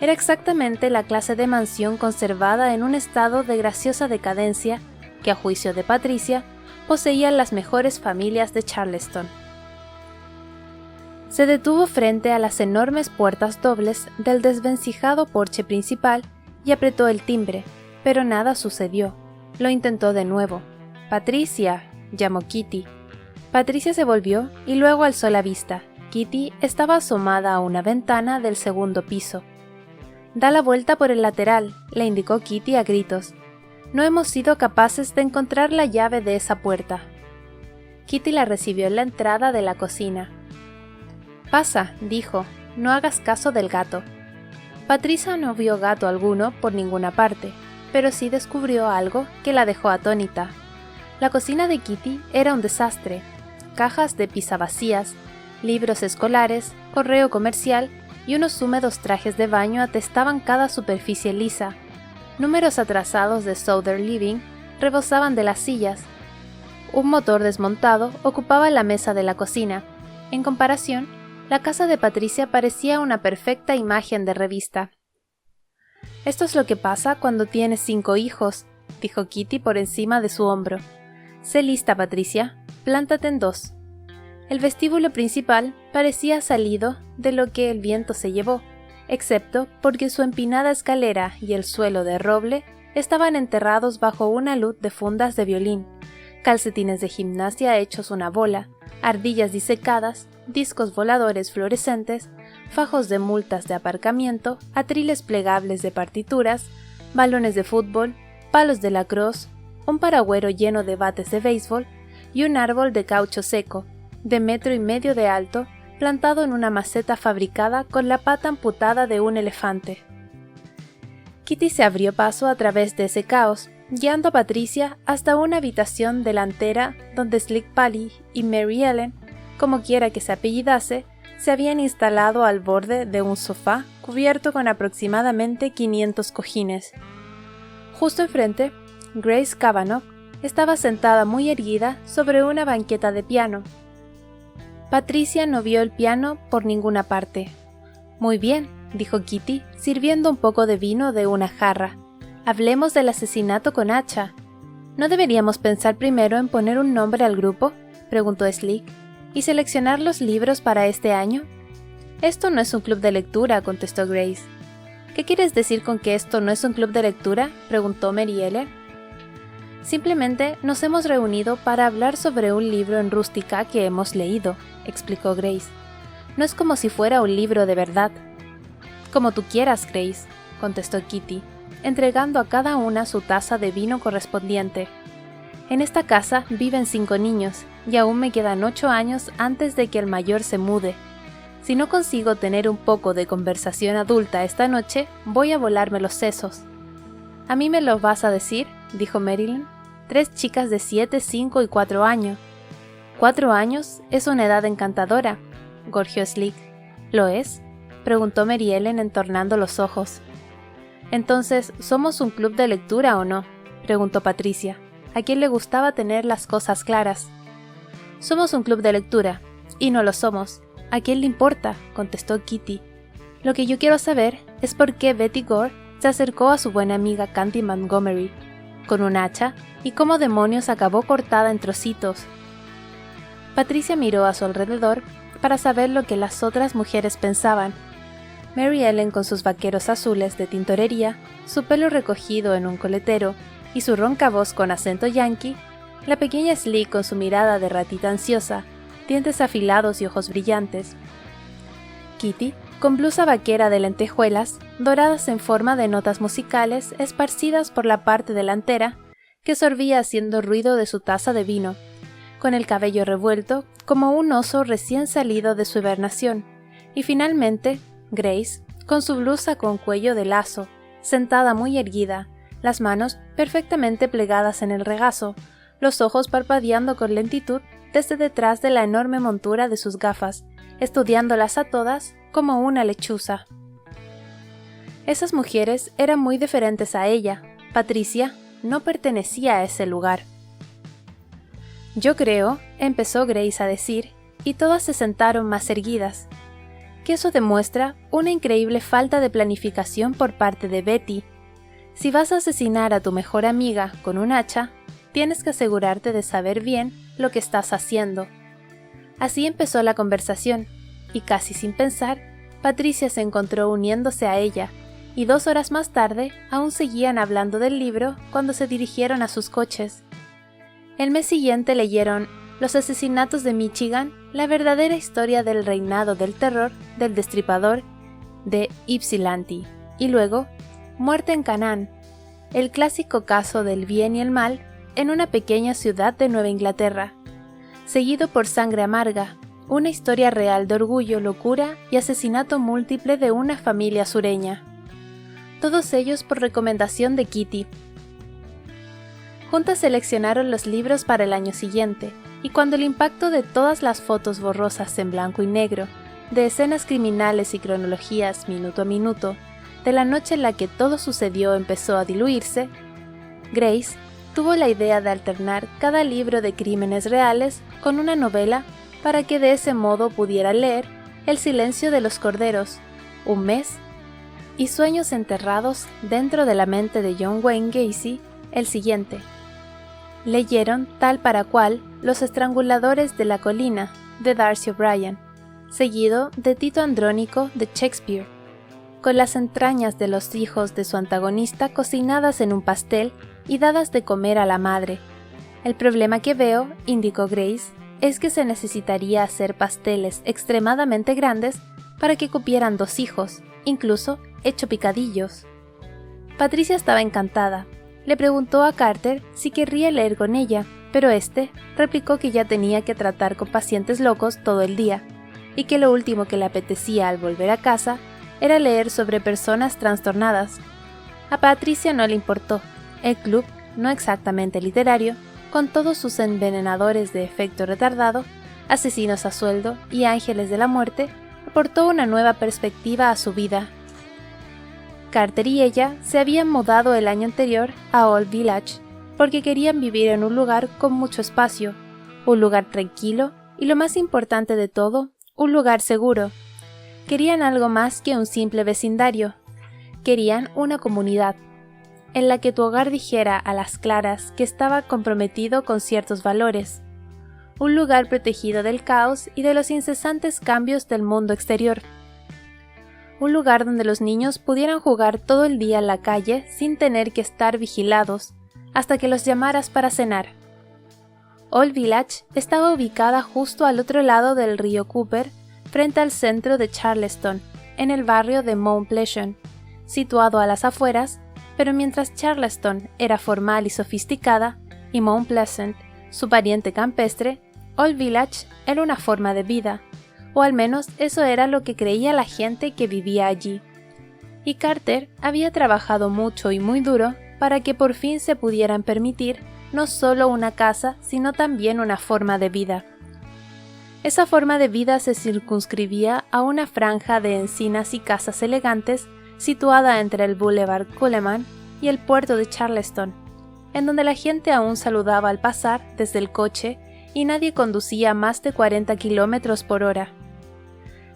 Era exactamente la clase de mansión conservada en un estado de graciosa decadencia que, a juicio de Patricia, poseían las mejores familias de Charleston. Se detuvo frente a las enormes puertas dobles del desvencijado porche principal y apretó el timbre, pero nada sucedió. Lo intentó de nuevo. «Patricia», llamó Kitty. Patricia se volvió y luego alzó la vista. Kitty estaba asomada a una ventana del segundo piso. «Da la vuelta por el lateral», le indicó Kitty a gritos. «No hemos sido capaces de encontrar la llave de esa puerta». Kitty la recibió en la entrada de la cocina. «Pasa», dijo, «no hagas caso del gato». Patricia no vio gato alguno por ninguna parte, pero sí descubrió algo que la dejó atónita. La cocina de Kitty era un desastre. Cajas de pizza vacías, libros escolares, correo comercial y unos húmedos trajes de baño atestaban cada superficie lisa. Números atrasados de Southern Living rebosaban de las sillas. Un motor desmontado ocupaba la mesa de la cocina. En comparación, la casa de Patricia parecía una perfecta imagen de revista. «Esto es lo que pasa cuando tienes 5 hijos», dijo Kitty por encima de su hombro. «Sé lista, Patricia. Plántate en 2». El vestíbulo principal parecía salido de lo que el viento se llevó, excepto porque su empinada escalera y el suelo de roble estaban enterrados bajo una luz de fundas de violín, calcetines de gimnasia hechos una bola, ardillas disecadas, discos voladores fluorescentes, fajos de multas de aparcamiento, atriles plegables de partituras, balones de fútbol, palos de lacrosse, un paragüero lleno de bates de béisbol y un árbol de caucho seco, de 1,5 metros de alto, plantado en una maceta fabricada con la pata amputada de un elefante. Kitty se abrió paso a través de ese caos, guiando a Patricia hasta una habitación delantera donde Slick Pally y Mary Ellen, como quiera que se apellidase, se habían instalado al borde de un sofá cubierto con aproximadamente 500 cojines. Justo enfrente, Grace Kavanaugh estaba sentada muy erguida sobre una banqueta de piano. Patricia no vio el piano por ninguna parte. «Muy bien», dijo Kitty, sirviendo un poco de vino de una jarra. «Hablemos del asesinato con hacha». «¿No deberíamos pensar primero en poner un nombre al grupo?», preguntó Slick, «y seleccionar los libros para este año». «Esto no es un club de lectura», contestó Grace. «¿Qué quieres decir con que esto no es un club de lectura?», preguntó Mary Ellen. «Simplemente nos hemos reunido para hablar sobre un libro en rústica que hemos leído», explicó Grace. «No es como si fuera un libro de verdad». «Como tú quieras, Grace», contestó Kitty, entregando a cada una su taza de vino correspondiente. «En esta casa viven 5 niños, y aún me quedan 8 años antes de que el mayor se mude. Si no consigo tener un poco de conversación adulta esta noche, voy a volarme los sesos». «¿A mí me lo vas a decir?», dijo Marilyn. «3 chicas de 7, 5 y 4 años». «4 años es una edad encantadora», gorjeó Slick. «¿Lo es?», preguntó Mary Ellen entornando los ojos. «Entonces, ¿somos un club de lectura o no?», preguntó Patricia, a quien le gustaba tener las cosas claras. «Somos un club de lectura, y no lo somos. ¿A quién le importa?», contestó Kitty. «Lo que yo quiero saber es por qué Betty Gore se acercó a su buena amiga Candy Montgomery con un hacha y cómo demonios acabó cortada en trocitos». Patricia miró a su alrededor para saber lo que las otras mujeres pensaban. Mary Ellen con sus vaqueros azules de tintorería, su pelo recogido en un coletero y su ronca voz con acento yanqui, la pequeña Slick con su mirada de ratita ansiosa, dientes afilados y ojos brillantes. Kitty, con blusa vaquera de lentejuelas, doradas en forma de notas musicales esparcidas por la parte delantera, que sorbía haciendo ruido de su taza de vino, con el cabello revuelto como un oso recién salido de su hibernación, y finalmente Grace, con su blusa con cuello de lazo, sentada muy erguida, las manos perfectamente plegadas en el regazo, los ojos parpadeando con lentitud desde detrás de la enorme montura de sus gafas, estudiándolas a todas como una lechuza. Esas mujeres eran muy diferentes a ella. Patricia no pertenecía a ese lugar. «Yo creo», empezó Grace a decir, y todas se sentaron más erguidas, «que eso demuestra una increíble falta de planificación por parte de Betty. Si vas a asesinar a tu mejor amiga con un hacha, tienes que asegurarte de saber bien lo que estás haciendo». Así empezó la conversación, y casi sin pensar, Patricia se encontró uniéndose a ella, y 2 horas más tarde aún seguían hablando del libro cuando se dirigieron a sus coches. El mes siguiente leyeron Los asesinatos de Michigan, la verdadera historia del reinado del terror del destripador de Ypsilanti, y luego Muerte en Canaán, el clásico caso del bien y el mal en una pequeña ciudad de Nueva Inglaterra, seguido por Sangre Amarga, una historia real de orgullo, locura y asesinato múltiple de una familia sureña. Todos ellos por recomendación de Kitty. Juntas seleccionaron los libros para el año siguiente, y cuando el impacto de todas las fotos borrosas en blanco y negro, de escenas criminales y cronologías minuto a minuto, de la noche en la que todo sucedió empezó a diluirse, Grace tuvo la idea de alternar cada libro de crímenes reales con una novela para que de ese modo pudiera leer El silencio de los corderos, Un mes, y Sueños enterrados dentro de la mente de John Wayne Gacy, el siguiente. Leyeron tal para cual Los estranguladores de la colina, de Darcy O'Brien, seguido de Tito Andrónico de Shakespeare, con las entrañas de los hijos de su antagonista cocinadas en un pastel y dadas de comer a la madre. El problema que veo, indicó Grace, es que se necesitaría hacer pasteles extremadamente grandes para que cupieran 2 hijos, incluso hecho picadillos. Patricia estaba encantada. Le preguntó a Carter si querría leer con ella, pero este replicó que ya tenía que tratar con pacientes locos todo el día, y que lo último que le apetecía al volver a casa era leer sobre personas trastornadas. A Patricia no le importó. El club, no exactamente literario, con todos sus envenenadores de efecto retardado, asesinos a sueldo y ángeles de la muerte, aportó una nueva perspectiva a su vida. Carter y ella se habían mudado el año anterior a Old Village porque querían vivir en un lugar con mucho espacio, un lugar tranquilo y, lo más importante de todo, un lugar seguro. Querían algo más que un simple vecindario. Querían una comunidad, en la que tu hogar dijera a las claras que estaba comprometido con ciertos valores. Un lugar protegido del caos y de los incesantes cambios del mundo exterior. Un lugar donde los niños pudieran jugar todo el día en la calle sin tener que estar vigilados hasta que los llamaras para cenar. Old Village estaba ubicada justo al otro lado del río Cooper, frente al centro de Charleston, en el barrio de Mount Pleasant, situado a las afueras, pero mientras Charleston era formal y sofisticada, y Mount Pleasant, su pariente campestre, Old Village era una forma de vida, o al menos eso era lo que creía la gente que vivía allí. Y Carter había trabajado mucho y muy duro para que por fin se pudieran permitir no solo una casa, sino también una forma de vida. Esa forma de vida se circunscribía a una franja de encinas y casas elegantes situada entre el Boulevard Coleman y el puerto de Charleston, en donde la gente aún saludaba al pasar desde el coche y nadie conducía más de 40 kilómetros por hora.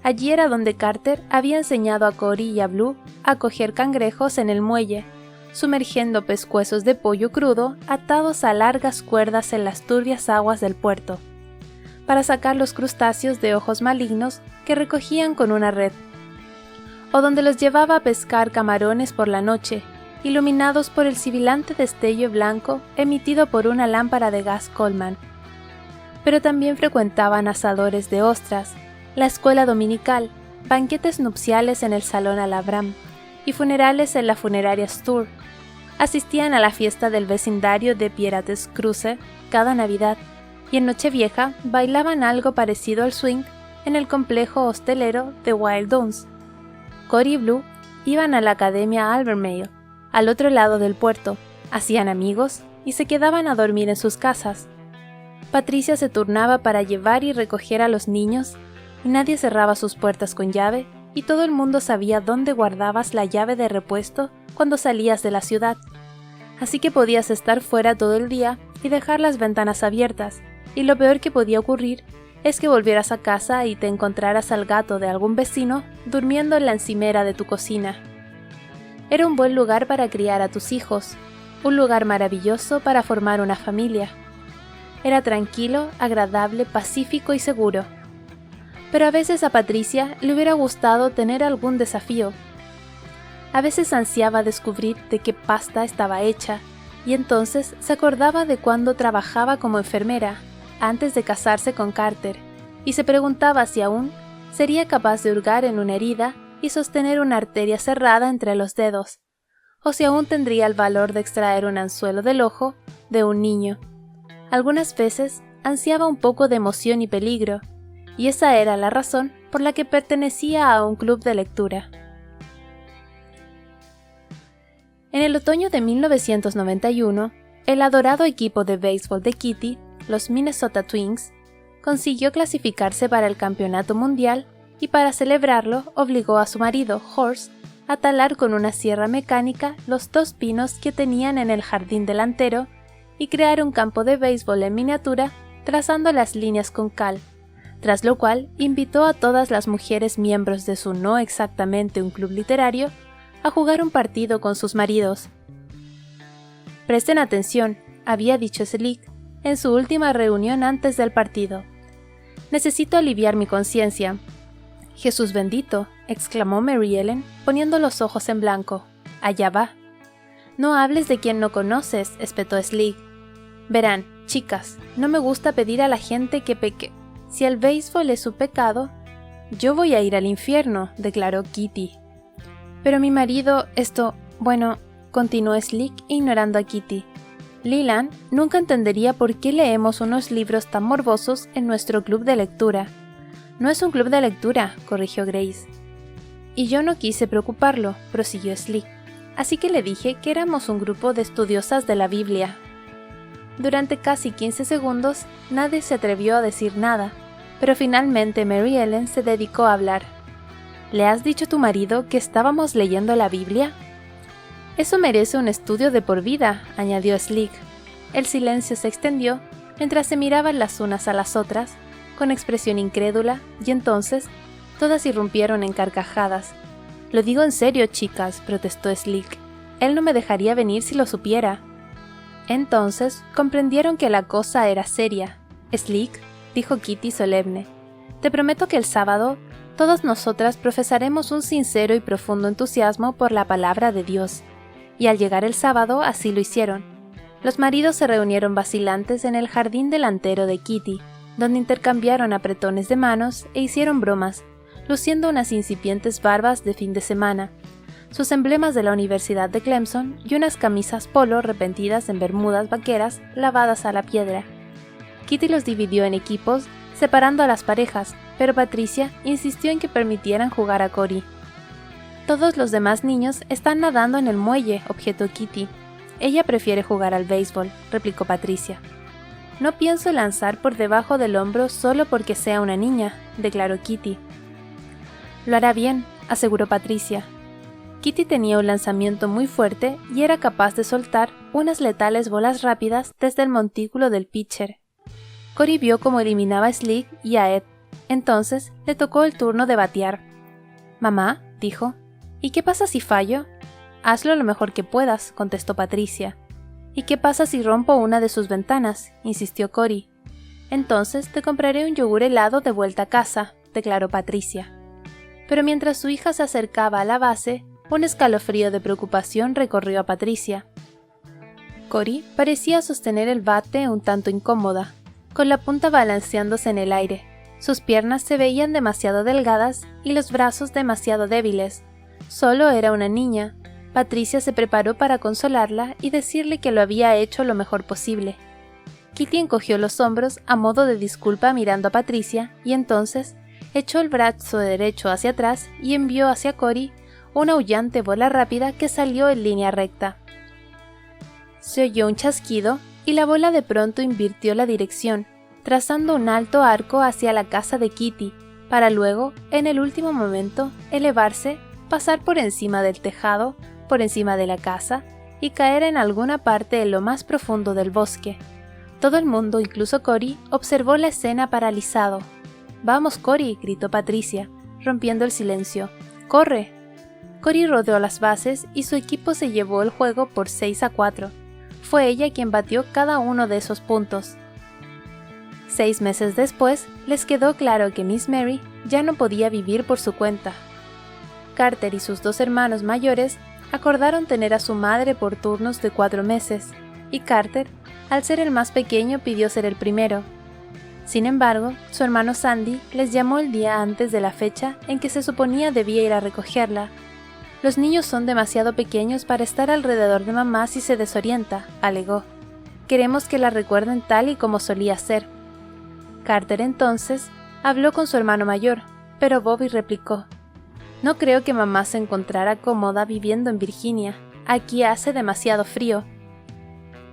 Allí era donde Carter había enseñado a Cory y a Blue a coger cangrejos en el muelle, sumergiendo pescuezos de pollo crudo atados a largas cuerdas en las turbias aguas del puerto, para sacar los crustáceos de ojos malignos que recogían con una red, o donde los llevaba a pescar camarones por la noche, iluminados por el sibilante destello blanco emitido por una lámpara de gas Coleman. Pero también frecuentaban asadores de ostras, la escuela dominical, banquetes nupciales en el Salón Alabram y funerales en la funeraria Stur. Asistían a la fiesta del vecindario de Pirates Cruise cada Navidad y en Nochevieja bailaban algo parecido al swing en el complejo hostelero de Wild Downs. Cory y Blue iban a la Academia Albemarle, al otro lado del puerto, hacían amigos y se quedaban a dormir en sus casas. Patricia se turnaba para llevar y recoger a los niños, y nadie cerraba sus puertas con llave, y todo el mundo sabía dónde guardabas la llave de repuesto cuando salías de la ciudad. Así que podías estar fuera todo el día y dejar las ventanas abiertas, y lo peor que podía ocurrir es que volvieras a casa y te encontraras al gato de algún vecino durmiendo en la encimera de tu cocina. Era un buen lugar para criar a tus hijos, un lugar maravilloso para formar una familia. Era tranquilo, agradable, pacífico y seguro. Pero a veces a Patricia le hubiera gustado tener algún desafío. A veces ansiaba descubrir de qué pasta estaba hecha, y entonces se acordaba de cuando trabajaba como enfermera, antes de casarse con Carter, y se preguntaba si aún sería capaz de hurgar en una herida y sostener una arteria cerrada entre los dedos, o si aún tendría el valor de extraer un anzuelo del ojo de un niño. Algunas veces ansiaba un poco de emoción y peligro, y esa era la razón por la que pertenecía a un club de lectura. En el otoño de 1991, el adorado equipo de béisbol de Kitty, los Minnesota Twins, consiguió clasificarse para el Campeonato Mundial y para celebrarlo obligó a su marido, Horst, a talar con una sierra mecánica los 2 pinos que tenían en el jardín delantero y crear un campo de béisbol en miniatura trazando las líneas con cal, tras lo cual invitó a todas las mujeres miembros de su no exactamente un club literario a jugar un partido con sus maridos. «Presten atención», había dicho Slick en su última reunión antes del partido. «Necesito aliviar mi conciencia». «Jesús bendito», exclamó Mary Ellen, poniendo los ojos en blanco. «Allá va». «No hables de quien no conoces», espetó Slick. «Verán, chicas, no me gusta pedir a la gente que peque. Si el béisbol es su pecado, yo voy a ir al infierno», declaró Kitty. «Pero mi marido, bueno», continuó Slick ignorando a Kitty. «Leland nunca entendería por qué leemos unos libros tan morbosos en nuestro club de lectura». «No es un club de lectura», corrigió Grace. «Y yo no quise preocuparlo», prosiguió Slick. «Así que le dije que éramos un grupo de estudiosas de la Biblia». Durante casi 15 segundos nadie se atrevió a decir nada, pero finalmente Mary Ellen se dedicó a hablar. ¿Le has dicho a tu marido que estábamos leyendo la Biblia? Eso merece un estudio de por vida, añadió Slick. El silencio se extendió mientras se miraban las unas a las otras, con expresión incrédula, y entonces todas irrumpieron en carcajadas. Lo digo en serio, chicas, protestó Slick. Él no me dejaría venir si lo supiera. Entonces comprendieron que la cosa era seria. Slick, dijo Kitty solemne, te prometo que el sábado todas nosotras profesaremos un sincero y profundo entusiasmo por la palabra de Dios. Y al llegar el sábado así lo hicieron. Los maridos se reunieron vacilantes en el jardín delantero de Kitty, donde intercambiaron apretones de manos e hicieron bromas, luciendo unas incipientes barbas de fin de semana, sus emblemas de la Universidad de Clemson y unas camisas polo repentidas en bermudas vaqueras lavadas a la piedra. Kitty los dividió en equipos, separando a las parejas, pero Patricia insistió en que permitieran jugar a Cory. Todos los demás niños están nadando en el muelle, objetó Kitty. Ella prefiere jugar al béisbol, replicó Patricia. No pienso lanzar por debajo del hombro solo porque sea una niña, declaró Kitty. Lo hará bien, aseguró Patricia. Kitty tenía un lanzamiento muy fuerte y era capaz de soltar unas letales bolas rápidas desde el montículo del pitcher. Cory vio cómo eliminaba a Slick y a Ed. Entonces le tocó el turno de batear. «Mamá», dijo, «¿y qué pasa si fallo?» «Hazlo lo mejor que puedas», contestó Patricia. «¿Y qué pasa si rompo una de sus ventanas?», insistió Cory. «Entonces te compraré un yogur helado de vuelta a casa», declaró Patricia. Pero mientras su hija se acercaba a la base, un escalofrío de preocupación recorrió a Patricia. Cory parecía sostener el bate un tanto incómoda, con la punta balanceándose en el aire. Sus piernas se veían demasiado delgadas y los brazos demasiado débiles. Solo era una niña. Patricia se preparó para consolarla y decirle que lo había hecho lo mejor posible. Kitty encogió los hombros a modo de disculpa mirando a Patricia y entonces echó el brazo derecho hacia atrás y envió hacia Cory una aullante bola rápida que salió en línea recta. Se oyó un chasquido y la bola de pronto invirtió la dirección, trazando un alto arco hacia la casa de Kitty, para luego, en el último momento, elevarse, pasar por encima del tejado, por encima de la casa, y caer en alguna parte en lo más profundo del bosque. Todo el mundo, incluso Cory, observó la escena paralizado. «¡Vamos, Cory!», gritó Patricia, rompiendo el silencio. «¡Corre!». Cory rodeó las bases y su equipo se llevó el juego por 6-4. Fue ella quien batió cada uno de esos puntos. 6 meses después, les quedó claro que Miss Mary ya no podía vivir por su cuenta. Carter y sus 2 hermanos mayores acordaron tener a su madre por turnos de 4 meses, y Carter, al ser el más pequeño, pidió ser el primero. Sin embargo, su hermano Sandy les llamó el día antes de la fecha en que se suponía debía ir a recogerla. «Los niños son demasiado pequeños para estar alrededor de mamá si se desorienta», alegó. «Queremos que la recuerden tal y como solía ser». Carter entonces habló con su hermano mayor, pero Bobby replicó: «No creo que mamá se encontrara cómoda viviendo en Virginia. Aquí hace demasiado frío».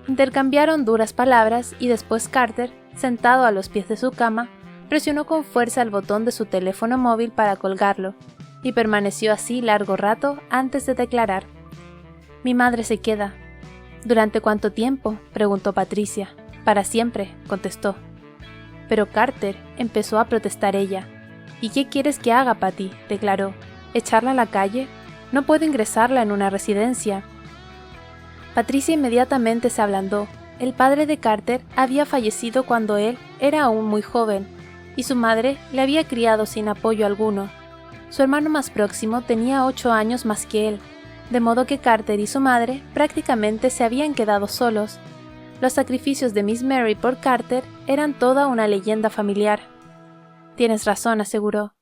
Intercambiaron duras palabras y después Carter, sentado a los pies de su cama, presionó con fuerza el botón de su teléfono móvil para colgarlo, y permaneció así largo rato antes de declarar: «Mi madre se queda». «¿Durante cuánto tiempo?», preguntó Patricia. «Para siempre», contestó. «Pero Carter», empezó a protestar ella. «¿Y qué quieres que haga, Patty?», declaró. «¿Echarla a la calle? No puedo ingresarla en una residencia». Patricia inmediatamente se ablandó. El padre de Carter había fallecido cuando él era aún muy joven, y su madre le había criado sin apoyo alguno. Su hermano más próximo tenía 8 años más que él, de modo que Carter y su madre prácticamente se habían quedado solos. Los sacrificios de Miss Mary por Carter eran toda una leyenda familiar. «Tienes razón», aseguró.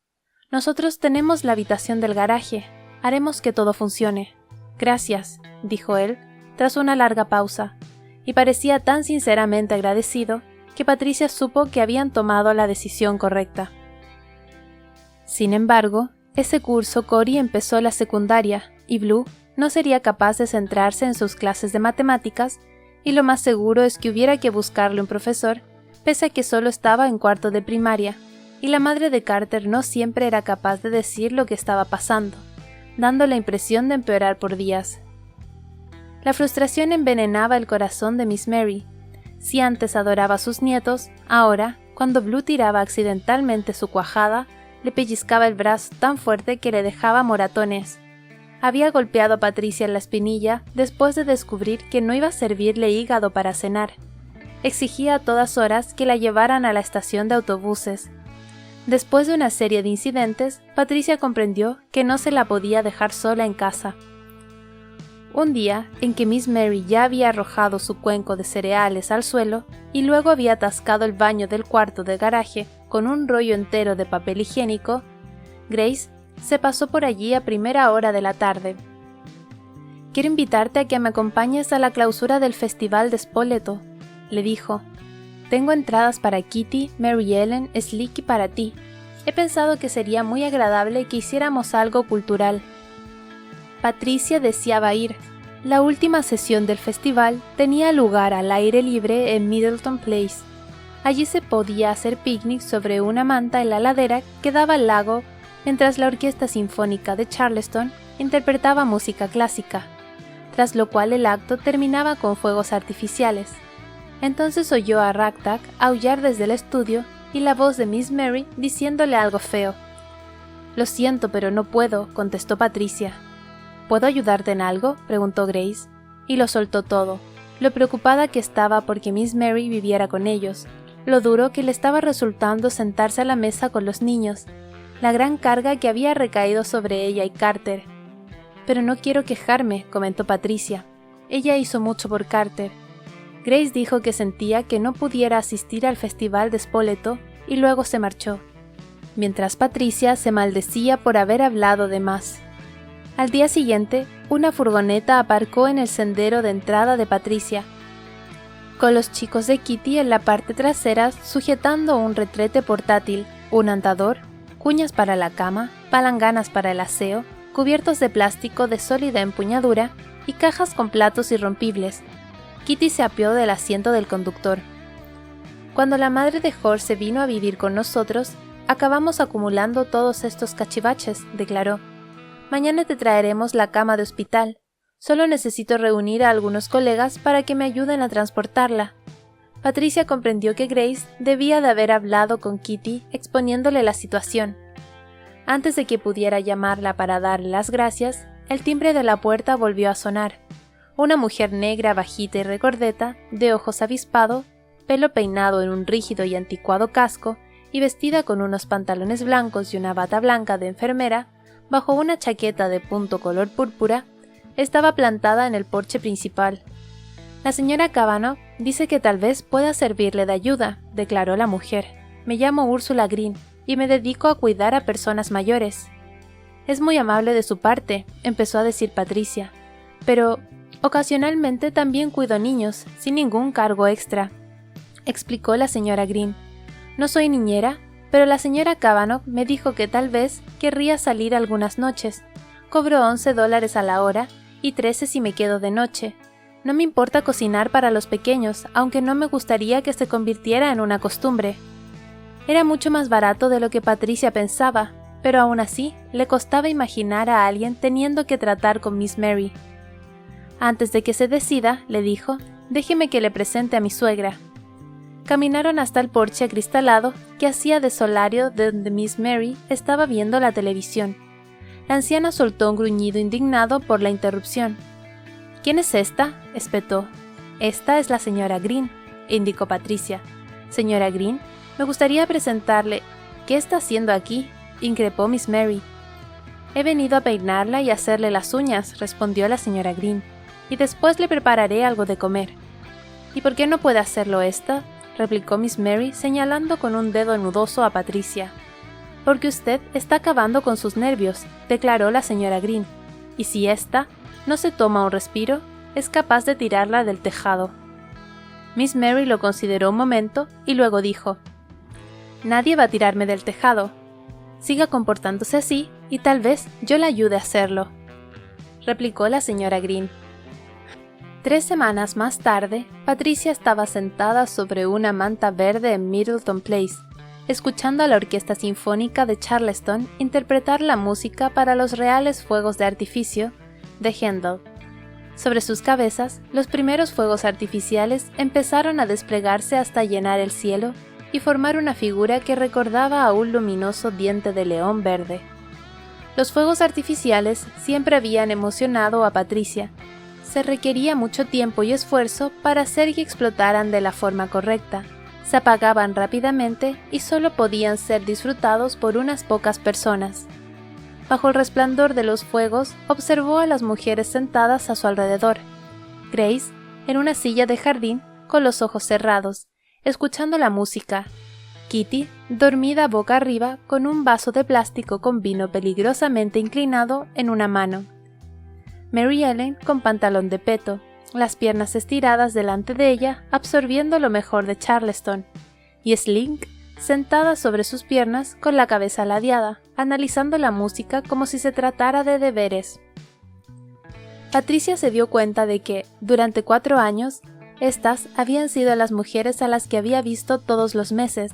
«Nosotros tenemos la habitación del garaje. Haremos que todo funcione». «Gracias», dijo él, tras una larga pausa, y parecía tan sinceramente agradecido que Patricia supo que habían tomado la decisión correcta. Sin embargo, ese curso Cory empezó la secundaria y Blue no sería capaz de centrarse en sus clases de matemáticas, y lo más seguro es que hubiera que buscarle un profesor, pese a que solo estaba en 4º de primaria, y la madre de Carter no siempre era capaz de decir lo que estaba pasando, dando la impresión de empeorar por días. La frustración envenenaba el corazón de Miss Mary. Si antes adoraba a sus nietos, ahora, cuando Blue tiraba accidentalmente su cuajada, le pellizcaba el brazo tan fuerte que le dejaba moratones. Había golpeado a Patricia en la espinilla después de descubrir que no iba a servirle hígado para cenar. Exigía a todas horas que la llevaran a la estación de autobuses. Después de una serie de incidentes, Patricia comprendió que no se la podía dejar sola en casa. Un día, en que Miss Mary ya había arrojado su cuenco de cereales al suelo y luego había atascado el baño del cuarto de garaje con un rollo entero de papel higiénico, Grace se pasó por allí a primera hora de la tarde. «Quiero invitarte a que me acompañes a la clausura del Festival de Spoleto», le dijo. «Tengo entradas para Kitty, Mary Ellen, Slick y para ti. He pensado que sería muy agradable que hiciéramos algo cultural». Patricia deseaba ir. La última sesión del festival tenía lugar al aire libre en Middleton Place. Allí se podía hacer picnic sobre una manta en la ladera que daba al lago, mientras la Orquesta Sinfónica de Charleston interpretaba música clásica, tras lo cual el acto terminaba con fuegos artificiales. Entonces oyó a Ragtag aullar desde el estudio y la voz de Miss Mary diciéndole algo feo. «Lo siento, pero no puedo», contestó Patricia. «¿Puedo ayudarte en algo?», preguntó Grace, y lo soltó todo, lo preocupada que estaba porque Miss Mary viviera con ellos, lo duro que le estaba resultando sentarse a la mesa con los niños, la gran carga que había recaído sobre ella y Carter. «Pero no quiero quejarme», comentó Patricia. «Ella hizo mucho por Carter». Grace dijo que sentía que no pudiera asistir al festival de Spoleto y luego se marchó, mientras Patricia se maldecía por haber hablado de más. Al día siguiente, una furgoneta aparcó en el sendero de entrada de Patricia, con los chicos de Kitty en la parte trasera sujetando un retrete portátil, un andador, cuñas para la cama, palanganas para el aseo, cubiertos de plástico de sólida empuñadura y cajas con platos irrompibles. Kitty se apió del asiento del conductor. «Cuando la madre de Jorge vino a vivir con nosotros, acabamos acumulando todos estos cachivaches», declaró. «Mañana te traeremos la cama de hospital. Solo necesito reunir a algunos colegas para que me ayuden a transportarla». Patricia comprendió que Grace debía de haber hablado con Kitty exponiéndole la situación. Antes de que pudiera llamarla para darle las gracias, el timbre de la puerta volvió a sonar. Una mujer negra, bajita y recordeta, de ojos avispados, pelo peinado en un rígido y anticuado casco y vestida con unos pantalones blancos y una bata blanca de enfermera, bajo una chaqueta de punto color púrpura, estaba plantada en el porche principal. «La señora Cavanaugh dice que tal vez pueda servirle de ayuda», declaró la mujer. «Me llamo Úrsula Green y me dedico a cuidar a personas mayores». «Es muy amable de su parte», empezó a decir Patricia, «pero ocasionalmente también cuido niños, sin ningún cargo extra», explicó la señora Green. «No soy niñera, pero la señora Cavanaugh me dijo que tal vez querría salir algunas noches. Cobro $11 a la hora y 13 si me quedo de noche. No me importa cocinar para los pequeños, aunque no me gustaría que se convirtiera en una costumbre». Era mucho más barato de lo que Patricia pensaba, pero aún así le costaba imaginar a alguien teniendo que tratar con Miss Mary. «Antes de que se decida», le dijo, «déjeme que le presente a mi suegra». Caminaron hasta el porche acristalado que hacía de solario donde Miss Mary estaba viendo la televisión. La anciana soltó un gruñido indignado por la interrupción. «¿Quién es esta?», espetó. «Esta es la señora Green», indicó Patricia. «Señora Green, me gustaría presentarle». «¿Qué está haciendo aquí?», increpó Miss Mary. «He venido a peinarla y hacerle las uñas», respondió la señora Green, «y después le prepararé algo de comer». «¿Y por qué no puede hacerlo esta?», replicó Miss Mary señalando con un dedo nudoso a Patricia. «Porque usted está acabando con sus nervios», declaró la señora Green, «y si ésta no se toma un respiro, es capaz de tirarla del tejado». Miss Mary lo consideró un momento y luego dijo: «Nadie va a tirarme del tejado. Siga comportándose así y tal vez yo le ayude a hacerlo», replicó la señora Green. 3 semanas más tarde, Patricia estaba sentada sobre una manta verde en Middleton Place, escuchando a la Orquesta Sinfónica de Charleston interpretar la música para los reales fuegos de artificio de Handel. Sobre sus cabezas, los primeros fuegos artificiales empezaron a desplegarse hasta llenar el cielo y formar una figura que recordaba a un luminoso diente de león verde. Los fuegos artificiales siempre habían emocionado a Patricia. Se requería mucho tiempo y esfuerzo para hacer que explotaran de la forma correcta. Se apagaban rápidamente y solo podían ser disfrutados por unas pocas personas. Bajo el resplandor de los fuegos, observó a las mujeres sentadas a su alrededor. Grace, en una silla de jardín, con los ojos cerrados, escuchando la música. Kitty, dormida boca arriba, con un vaso de plástico con vino peligrosamente inclinado en una mano. Mary Ellen, con pantalón de peto, las piernas estiradas delante de ella, absorbiendo lo mejor de Charleston, y Slink, sentada sobre sus piernas con la cabeza ladeada, analizando la música como si se tratara de deberes. Patricia se dio cuenta de que, durante 4 años, estas habían sido las mujeres a las que había visto todos los meses,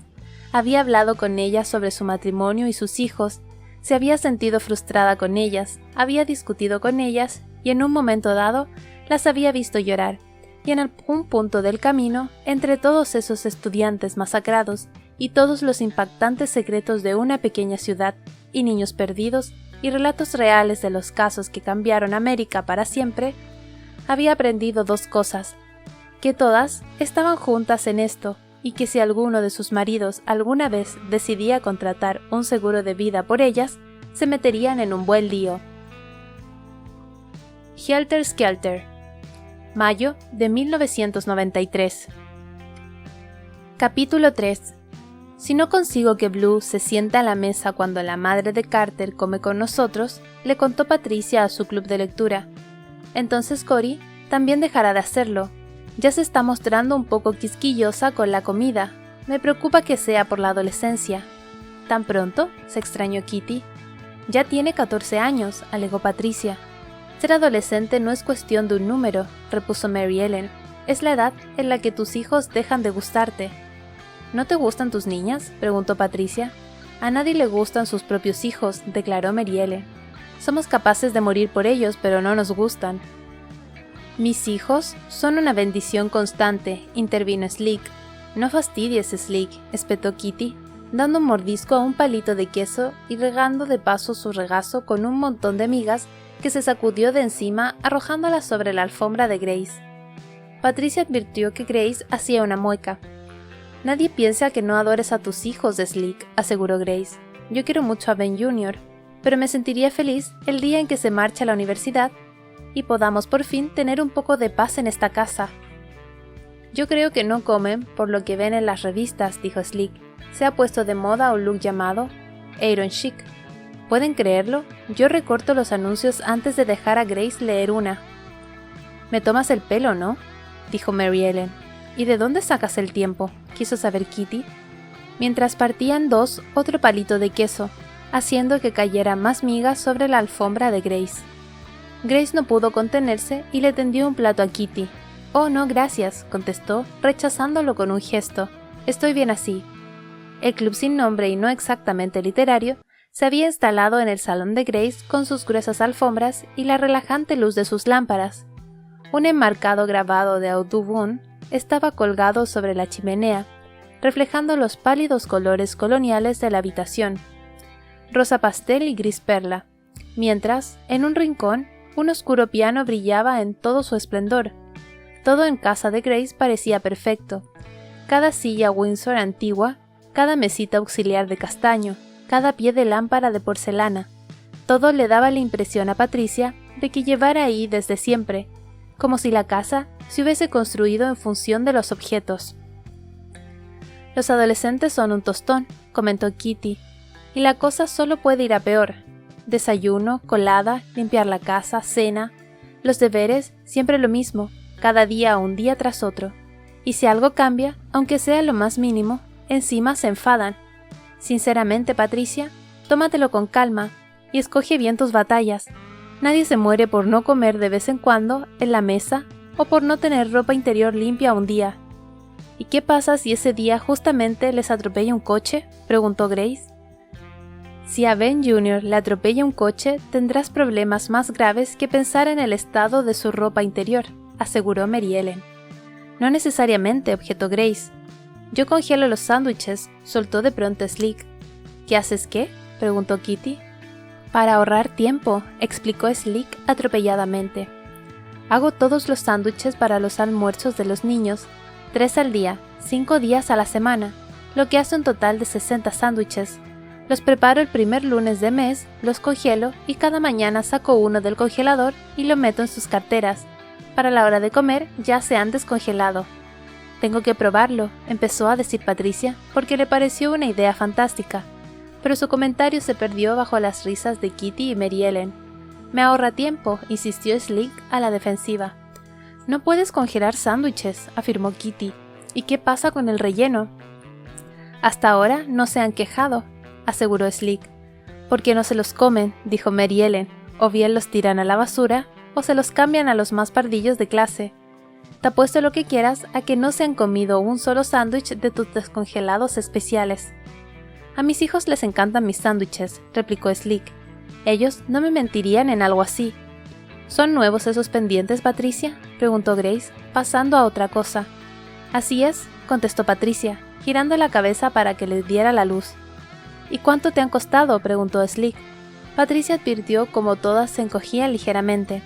había hablado con ellas sobre su matrimonio y sus hijos, se había sentido frustrada con ellas, había discutido con ellas y en un momento dado las había visto llorar, y en algún punto del camino, entre todos esos estudiantes masacrados y todos los impactantes secretos de una pequeña ciudad, y niños perdidos, y relatos reales de los casos que cambiaron América para siempre, había aprendido 2 cosas, que todas estaban juntas en esto, y que si alguno de sus maridos alguna vez decidía contratar un seguro de vida por ellas, se meterían en un buen lío. Helter Skelter, mayo de 1993. Capítulo 3. Si no consigo que Blue se siente a la mesa cuando la madre de Carter come con nosotros, le contó Patricia a su club de lectura. Entonces Cory también dejará de hacerlo. Ya se está mostrando un poco quisquillosa con la comida. Me preocupa que sea por la adolescencia. ¿Tan pronto?, se extrañó Kitty. Ya tiene 14 años, alegó Patricia. Ser adolescente no es cuestión de un número, repuso Mary Ellen. Es la edad en la que tus hijos dejan de gustarte. ¿No te gustan tus niñas?, preguntó Patricia. A nadie le gustan sus propios hijos, declaró Mary Ellen. Somos capaces de morir por ellos, pero no nos gustan. Mis hijos son una bendición constante, intervino Slick. No fastidies, Slick, espetó Kitty, dando un mordisco a un palito de queso y regando de paso su regazo con un montón de migas que se sacudió de encima arrojándolas sobre la alfombra de Grace. Patricia advirtió que Grace hacía una mueca. Nadie piensa que no adores a tus hijos, Slick, aseguró Grace. Yo quiero mucho a Ben Jr., pero me sentiría feliz el día en que se marche a la universidad y podamos por fin tener un poco de paz en esta casa. Yo creo que no comen por lo que ven en las revistas, dijo Slick. Se ha puesto de moda un look llamado Iron Chic. ¿Pueden creerlo? Yo recorto los anuncios antes de dejar a Grace leer una. Me tomas el pelo, ¿no?, dijo Mary Ellen. ¿Y de dónde sacas el tiempo?, quiso saber Kitty. Mientras partían 2, otro palito de queso, haciendo que cayera más migas sobre la alfombra de Grace. Grace no pudo contenerse y le tendió un plato a Kitty. «Oh, no, gracias», contestó, rechazándolo con un gesto. «Estoy bien así». El club sin nombre y no exactamente literario se había instalado en el salón de Grace con sus gruesas alfombras y la relajante luz de sus lámparas. Un enmarcado grabado de Audubon estaba colgado sobre la chimenea, reflejando los pálidos colores coloniales de la habitación, rosa pastel y gris perla, mientras, en un rincón, un oscuro piano brillaba en todo su esplendor. Todo en casa de Grace parecía perfecto. Cada silla Windsor antigua, cada mesita auxiliar de castaño, cada pie de lámpara de porcelana. Todo le daba la impresión a Patricia de que llevara ahí desde siempre, como si la casa se hubiese construido en función de los objetos. Los adolescentes son un tostón, comentó Kitty, y la cosa solo puede ir a peor. Desayuno, colada, limpiar la casa, cena, los deberes, siempre lo mismo, cada día un día tras otro. Y si algo cambia, aunque sea lo más mínimo, encima se enfadan. Sinceramente, Patricia, tómatelo con calma y escoge bien tus batallas. Nadie se muere por no comer de vez en cuando en la mesa o por no tener ropa interior limpia un día. ¿Y qué pasa si ese día justamente les atropella un coche?, preguntó Grace. Si a Ben Jr. le atropella un coche, tendrás problemas más graves que pensar en el estado de su ropa interior, aseguró Mary Ellen. No necesariamente, objetó Grace. Yo congelo los sándwiches, soltó de pronto Slick. ¿Qué haces qué?, preguntó Kitty. Para ahorrar tiempo, explicó Slick atropelladamente. Hago todos los sándwiches para los almuerzos de los niños, 3 al día, 5 días a la semana, lo que hace un total de 60 sándwiches. Los preparo el primer lunes de mes, los congelo y cada mañana saco uno del congelador y lo meto en sus carteras. Para la hora de comer ya se han descongelado. Tengo que probarlo, empezó a decir Patricia, porque le pareció una idea fantástica. Pero su comentario se perdió bajo las risas de Kitty y Mary Ellen. Me ahorra tiempo, insistió Slick a la defensiva. No puedes congelar sándwiches, afirmó Kitty. ¿Y qué pasa con el relleno? Hasta ahora no se han quejado, aseguró Slick. Porque no se los comen, dijo Mary Ellen, o bien los tiran a la basura, o se los cambian a los más pardillos de clase. Te apuesto lo que quieras a que no se han comido un solo sándwich de tus descongelados especiales. A mis hijos les encantan mis sándwiches, replicó Slick. Ellos no me mentirían en algo así. ¿Son nuevos esos pendientes, Patricia?, preguntó Grace, pasando a otra cosa. Así es, contestó Patricia, girando la cabeza para que les diera la luz. ¿Y cuánto te han costado?, preguntó Slick. Patricia advirtió cómo todas se encogían ligeramente.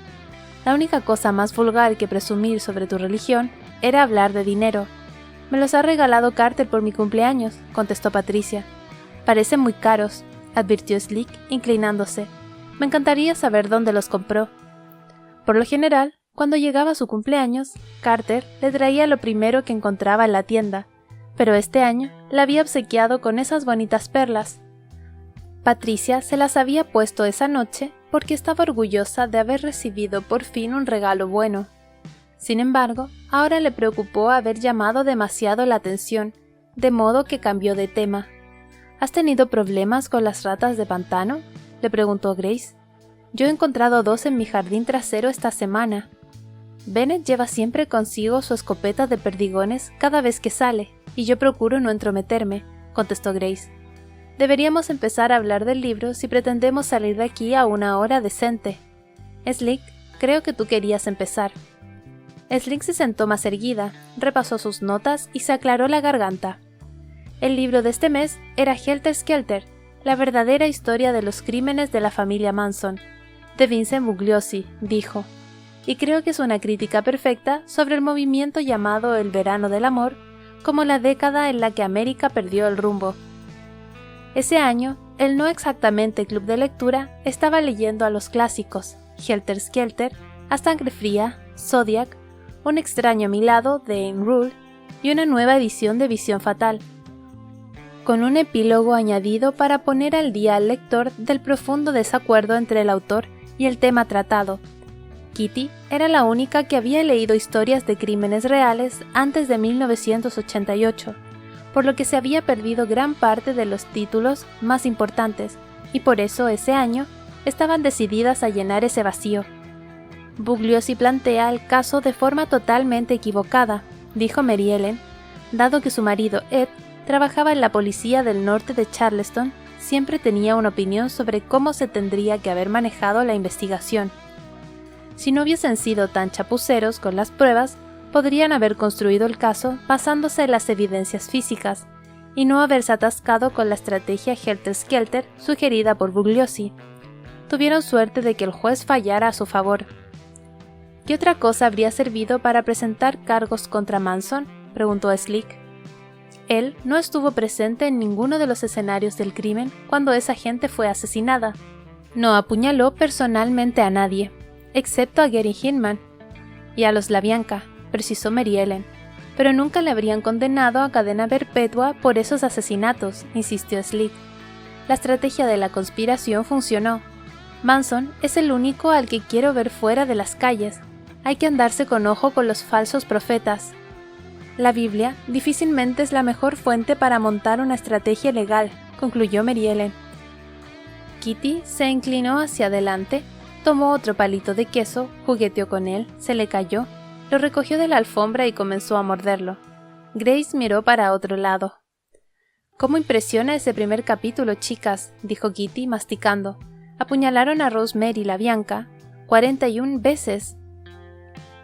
La única cosa más vulgar que presumir sobre tu religión era hablar de dinero. Me los ha regalado Carter por mi cumpleaños, contestó Patricia. Parecen muy caros, advirtió Slick, inclinándose. Me encantaría saber dónde los compró. Por lo general, cuando llegaba su cumpleaños, Carter le traía lo primero que encontraba en la tienda, pero este año la había obsequiado con esas bonitas perlas. Patricia se las había puesto esa noche porque estaba orgullosa de haber recibido por fin un regalo bueno. Sin embargo, ahora le preocupó haber llamado demasiado la atención, de modo que cambió de tema. ¿Has tenido problemas con las ratas de pantano?, le preguntó Grace. Yo he encontrado 2 en mi jardín trasero esta semana. Bennett lleva siempre consigo su escopeta de perdigones cada vez que sale, y yo procuro no entrometerme, contestó Grace. Deberíamos empezar a hablar del libro si pretendemos salir de aquí a una hora decente. Slick, creo que tú querías empezar. Slick se sentó más erguida, repasó sus notas y se aclaró la garganta. El libro de este mes era Helter Skelter, la verdadera historia de los crímenes de la familia Manson, de Vincent Bugliosi, dijo. Y creo que es una crítica perfecta sobre el movimiento llamado el Verano del Amor, como la década en la que América perdió el rumbo. Ese año, el no exactamente club de lectura estaba leyendo a los clásicos, Helter Skelter, A Sangre Fría, Zodiac, Un extraño a mi lado, de Ayn Rand, y una nueva edición de Visión Fatal, con un epílogo añadido para poner al día al lector del profundo desacuerdo entre el autor y el tema tratado. Kitty era la única que había leído historias de crímenes reales antes de 1988, por lo que se había perdido gran parte de los títulos más importantes, y por eso ese año estaban decididas a llenar ese vacío. Bugliosi plantea el caso de forma totalmente equivocada, dijo Mary Ellen, dado que su marido Ed trabajaba en la policía del norte de Charleston, siempre tenía una opinión sobre cómo se tendría que haber manejado la investigación. Si no hubiesen sido tan chapuceros con las pruebas, podrían haber construido el caso basándose en las evidencias físicas, y no haberse atascado con la estrategia Helter Skelter sugerida por Bugliosi. Tuvieron suerte de que el juez fallara a su favor. ¿Qué otra cosa habría servido para presentar cargos contra Manson?, preguntó Slick. Él no estuvo presente en ninguno de los escenarios del crimen cuando esa gente fue asesinada. No apuñaló personalmente a nadie, excepto a Gary Hinman y a los LaBianca, precisó Mary Ellen, pero nunca le habrían condenado a cadena perpetua por esos asesinatos, insistió Slick. La estrategia de la conspiración funcionó. Manson es el único al que quiero ver fuera de las calles. Hay que andarse con ojo con los falsos profetas. La Biblia difícilmente es la mejor fuente para montar una estrategia legal, concluyó Mary Ellen. Kitty se inclinó hacia adelante, tomó otro palito de queso, jugueteó con él, se le cayó, lo recogió de la alfombra y comenzó a morderlo. Grace miró para otro lado. «¿Cómo impresiona ese primer capítulo, chicas?», dijo Kitty, masticando. «Apuñalaron a Rosemary la Bianca 41 veces.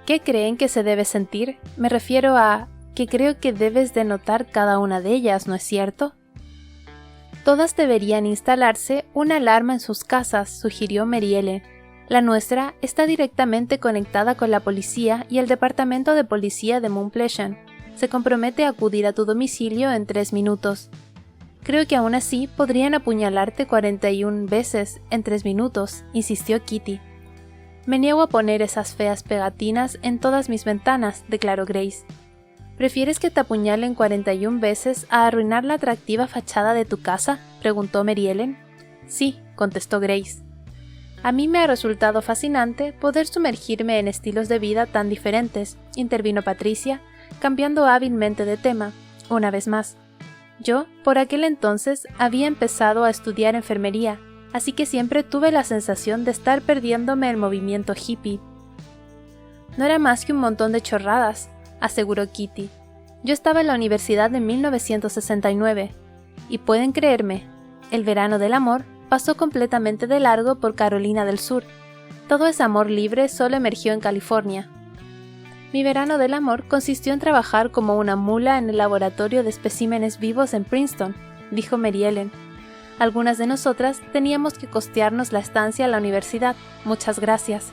¿Qué creen que se debe sentir? Me refiero a que creo que debes de notar cada una de ellas, ¿no es cierto?» «Todas deberían instalarse una alarma en sus casas», sugirió Mary Ellen. «La nuestra está directamente conectada con la policía y el departamento de policía de Mount Pleasant se compromete a acudir a tu domicilio en 3 minutos. Creo que aún así podrían apuñalarte 41 veces en 3 minutos», insistió Kitty. «Me niego a poner esas feas pegatinas en todas mis ventanas», declaró Grace. «¿Prefieres que te apuñalen 41 veces a arruinar la atractiva fachada de tu casa?», preguntó Mary Ellen. «Sí», contestó Grace. «A mí me ha resultado fascinante poder sumergirme en estilos de vida tan diferentes», intervino Patricia, cambiando hábilmente de tema, una vez más. «Yo, por aquel entonces, había empezado a estudiar enfermería, así que siempre tuve la sensación de estar perdiéndome el movimiento hippie». «No era más que un montón de chorradas», aseguró Kitty. «Yo estaba en la universidad en 1969, y pueden creerme, el verano del amor pasó completamente de largo por Carolina del Sur. Todo ese amor libre solo emergió en California. Mi verano del amor consistió en trabajar como una mula en el laboratorio de especímenes vivos en Princeton», dijo Mary Ellen. «Algunas de nosotras teníamos que costearnos la estancia a la universidad, muchas gracias.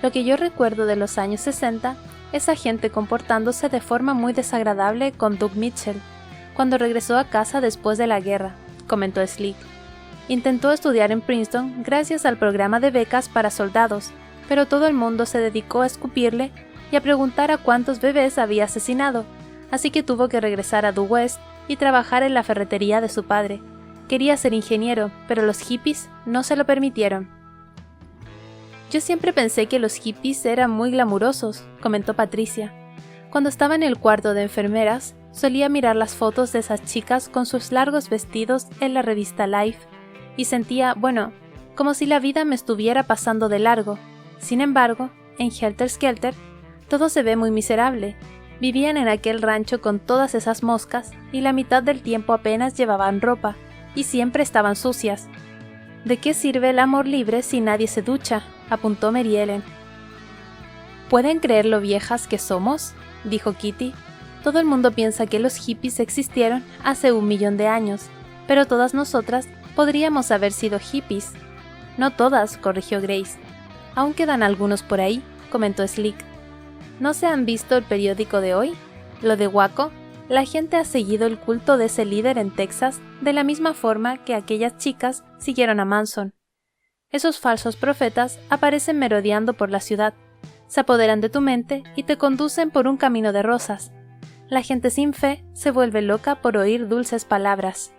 Lo que yo recuerdo de los años 60 es a gente comportándose de forma muy desagradable con Doug Mitchell, cuando regresó a casa después de la guerra», comentó Slick. «Intentó estudiar en Princeton gracias al programa de becas para soldados, pero todo el mundo se dedicó a escupirle y a preguntar a cuántos bebés había asesinado, así que tuvo que regresar a Due West y trabajar en la ferretería de su padre. Quería ser ingeniero, pero los hippies no se lo permitieron». «Yo siempre pensé que los hippies eran muy glamurosos», comentó Patricia. «Cuando estaba en el cuarto de enfermeras, solía mirar las fotos de esas chicas con sus largos vestidos en la revista Life, y sentía, bueno, como si la vida me estuviera pasando de largo. Sin embargo, en Helter Skelter, todo se ve muy miserable. Vivían en aquel rancho con todas esas moscas, y la mitad del tiempo apenas llevaban ropa, y siempre estaban sucias. ¿De qué sirve el amor libre si nadie se ducha?», apuntó Mary Ellen. «¿Pueden creer lo viejas que somos?», dijo Kitty. «Todo el mundo piensa que los hippies existieron hace 1 millón de años, pero todas nosotras podríamos haber sido hippies». «No todas», corrigió Grace. «Aún quedan algunos por ahí», comentó Slick. «¿No se han visto el periódico de hoy? Lo de Waco. La gente ha seguido el culto de ese líder en Texas de la misma forma que aquellas chicas siguieron a Manson. Esos falsos profetas aparecen merodeando por la ciudad, se apoderan de tu mente y te conducen por un camino de rosas. La gente sin fe se vuelve loca por oír dulces palabras».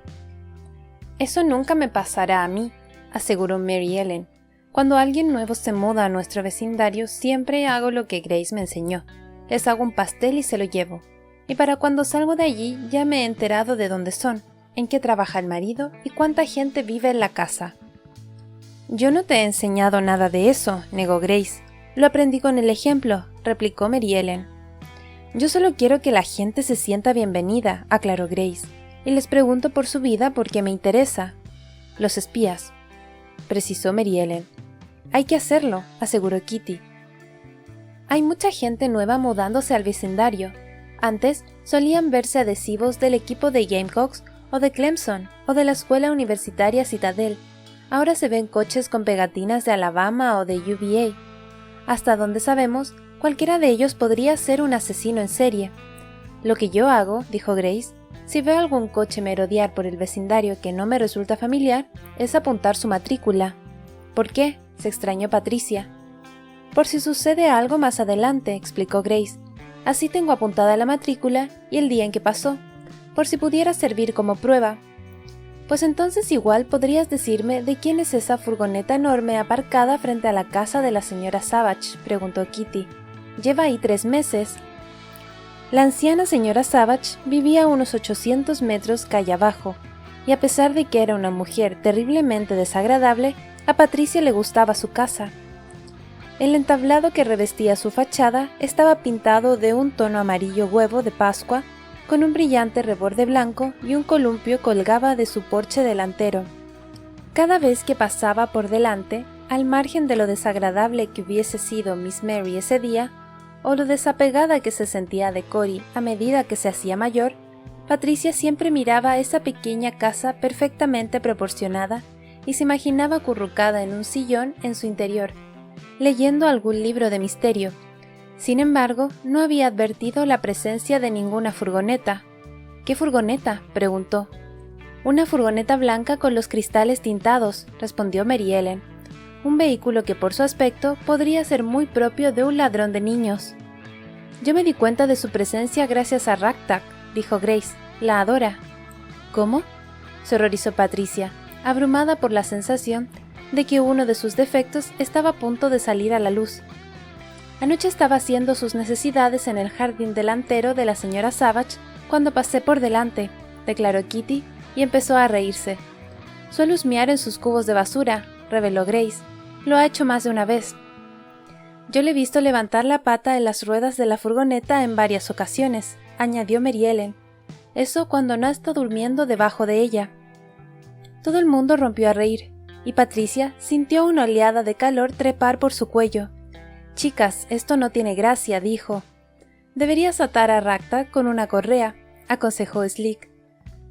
«Eso nunca me pasará a mí», aseguró Mary Ellen. «Cuando alguien nuevo se muda a nuestro vecindario, siempre hago lo que Grace me enseñó. Les hago un pastel y se lo llevo. Y para cuando salgo de allí ya me he enterado de dónde son, en qué trabaja el marido y cuánta gente vive en la casa». «Yo no te he enseñado nada de eso», negó Grace. «Lo aprendí con el ejemplo», replicó Mary Ellen. «Yo solo quiero que la gente se sienta bienvenida», aclaró Grace, «y les pregunto por su vida porque me interesa». «Los espías», precisó Mary Ellen. «Hay que hacerlo», aseguró Kitty. «Hay mucha gente nueva mudándose al vecindario. Antes solían verse adhesivos del equipo de Gamecocks o de Clemson o de la escuela universitaria Citadel. Ahora se ven coches con pegatinas de Alabama o de UVA. Hasta donde sabemos, cualquiera de ellos podría ser un asesino en serie. Lo que yo hago», dijo Grace, «si veo algún coche merodear por el vecindario que no me resulta familiar, es apuntar su matrícula». «¿Por qué?», se extrañó Patricia. «Por si sucede algo más adelante», explicó Grace. «Así tengo apuntada la matrícula y el día en que pasó, por si pudiera servir como prueba». «Pues entonces igual podrías decirme de quién es esa furgoneta enorme aparcada frente a la casa de la señora Savage», preguntó Kitty. «Lleva ahí 3 meses». La anciana señora Savage vivía a unos 800 metros calle abajo, y a pesar de que era una mujer terriblemente desagradable, a Patricia le gustaba su casa. El entablado que revestía su fachada estaba pintado de un tono amarillo huevo de Pascua con un brillante reborde blanco y un columpio colgaba de su porche delantero. Cada vez que pasaba por delante, al margen de lo desagradable que hubiese sido Miss Mary ese día, o lo desapegada que se sentía de Cory a medida que se hacía mayor, Patricia siempre miraba esa pequeña casa perfectamente proporcionada y se imaginaba acurrucada en un sillón en su interior, leyendo algún libro de misterio. Sin embargo, no había advertido la presencia de ninguna furgoneta. ¿Qué furgoneta?, preguntó. «Una furgoneta blanca con los cristales tintados», respondió Mary Ellen. «Un vehículo que por su aspecto podría ser muy propio de un ladrón de niños». «Yo me di cuenta de su presencia gracias a Ragtag», dijo Grace. «La adora». «¿Cómo?», se horrorizó Patricia, abrumada por la sensación de que uno de sus defectos estaba a punto de salir a la luz. «Anoche estaba haciendo sus necesidades en el jardín delantero de la señora Savage cuando pasé por delante», declaró Kitty, y empezó a reírse. «Suele husmear en sus cubos de basura», reveló Grace. «Lo ha hecho más de una vez. Yo le he visto levantar la pata en las ruedas de la furgoneta en varias ocasiones», añadió Mary Ellen. «Eso cuando no está durmiendo debajo de ella». Todo el mundo rompió a reír, y Patricia sintió una oleada de calor trepar por su cuello. «Chicas, esto no tiene gracia», dijo. «Deberías atar a Ragtag con una correa», aconsejó Slick.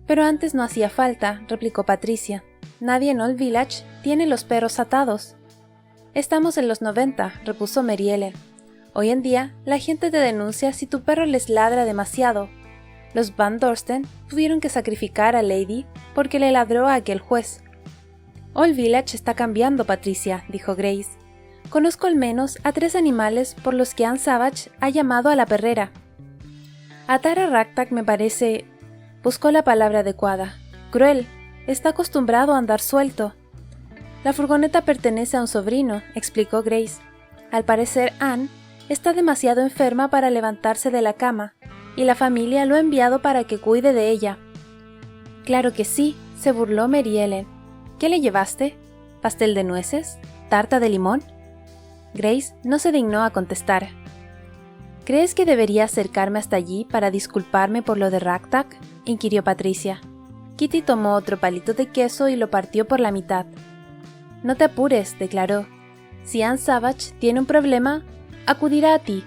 «Pero antes no hacía falta», replicó Patricia. «Nadie en Old Village tiene los perros atados». «Estamos en los 90», repuso Mary Ellen. «Hoy en día, la gente te denuncia si tu perro les ladra demasiado. Los Van Dorsten tuvieron que sacrificar a Lady porque le ladró a aquel juez». «Old Village está cambiando, Patricia», dijo Grace. «Conozco al menos a 3 animales por los que Anne Savage ha llamado a la perrera». «Atar a Ragtag me parece...» Buscó la palabra adecuada. «Cruel. Está acostumbrado a andar suelto». «La furgoneta pertenece a un sobrino», explicó Grace. «Al parecer Anne está demasiado enferma para levantarse de la cama, y la familia lo ha enviado para que cuide de ella». «Claro que sí», se burló Mary Ellen. «¿Qué le llevaste? ¿Pastel de nueces? ¿Tarta de limón?» Grace no se dignó a contestar. «¿Crees que debería acercarme hasta allí para disculparme por lo de Ragtag?», inquirió Patricia. Kitty tomó otro palito de queso y lo partió por la mitad. «No te apures», declaró. «Si Anne Savage tiene un problema, acudirá a ti».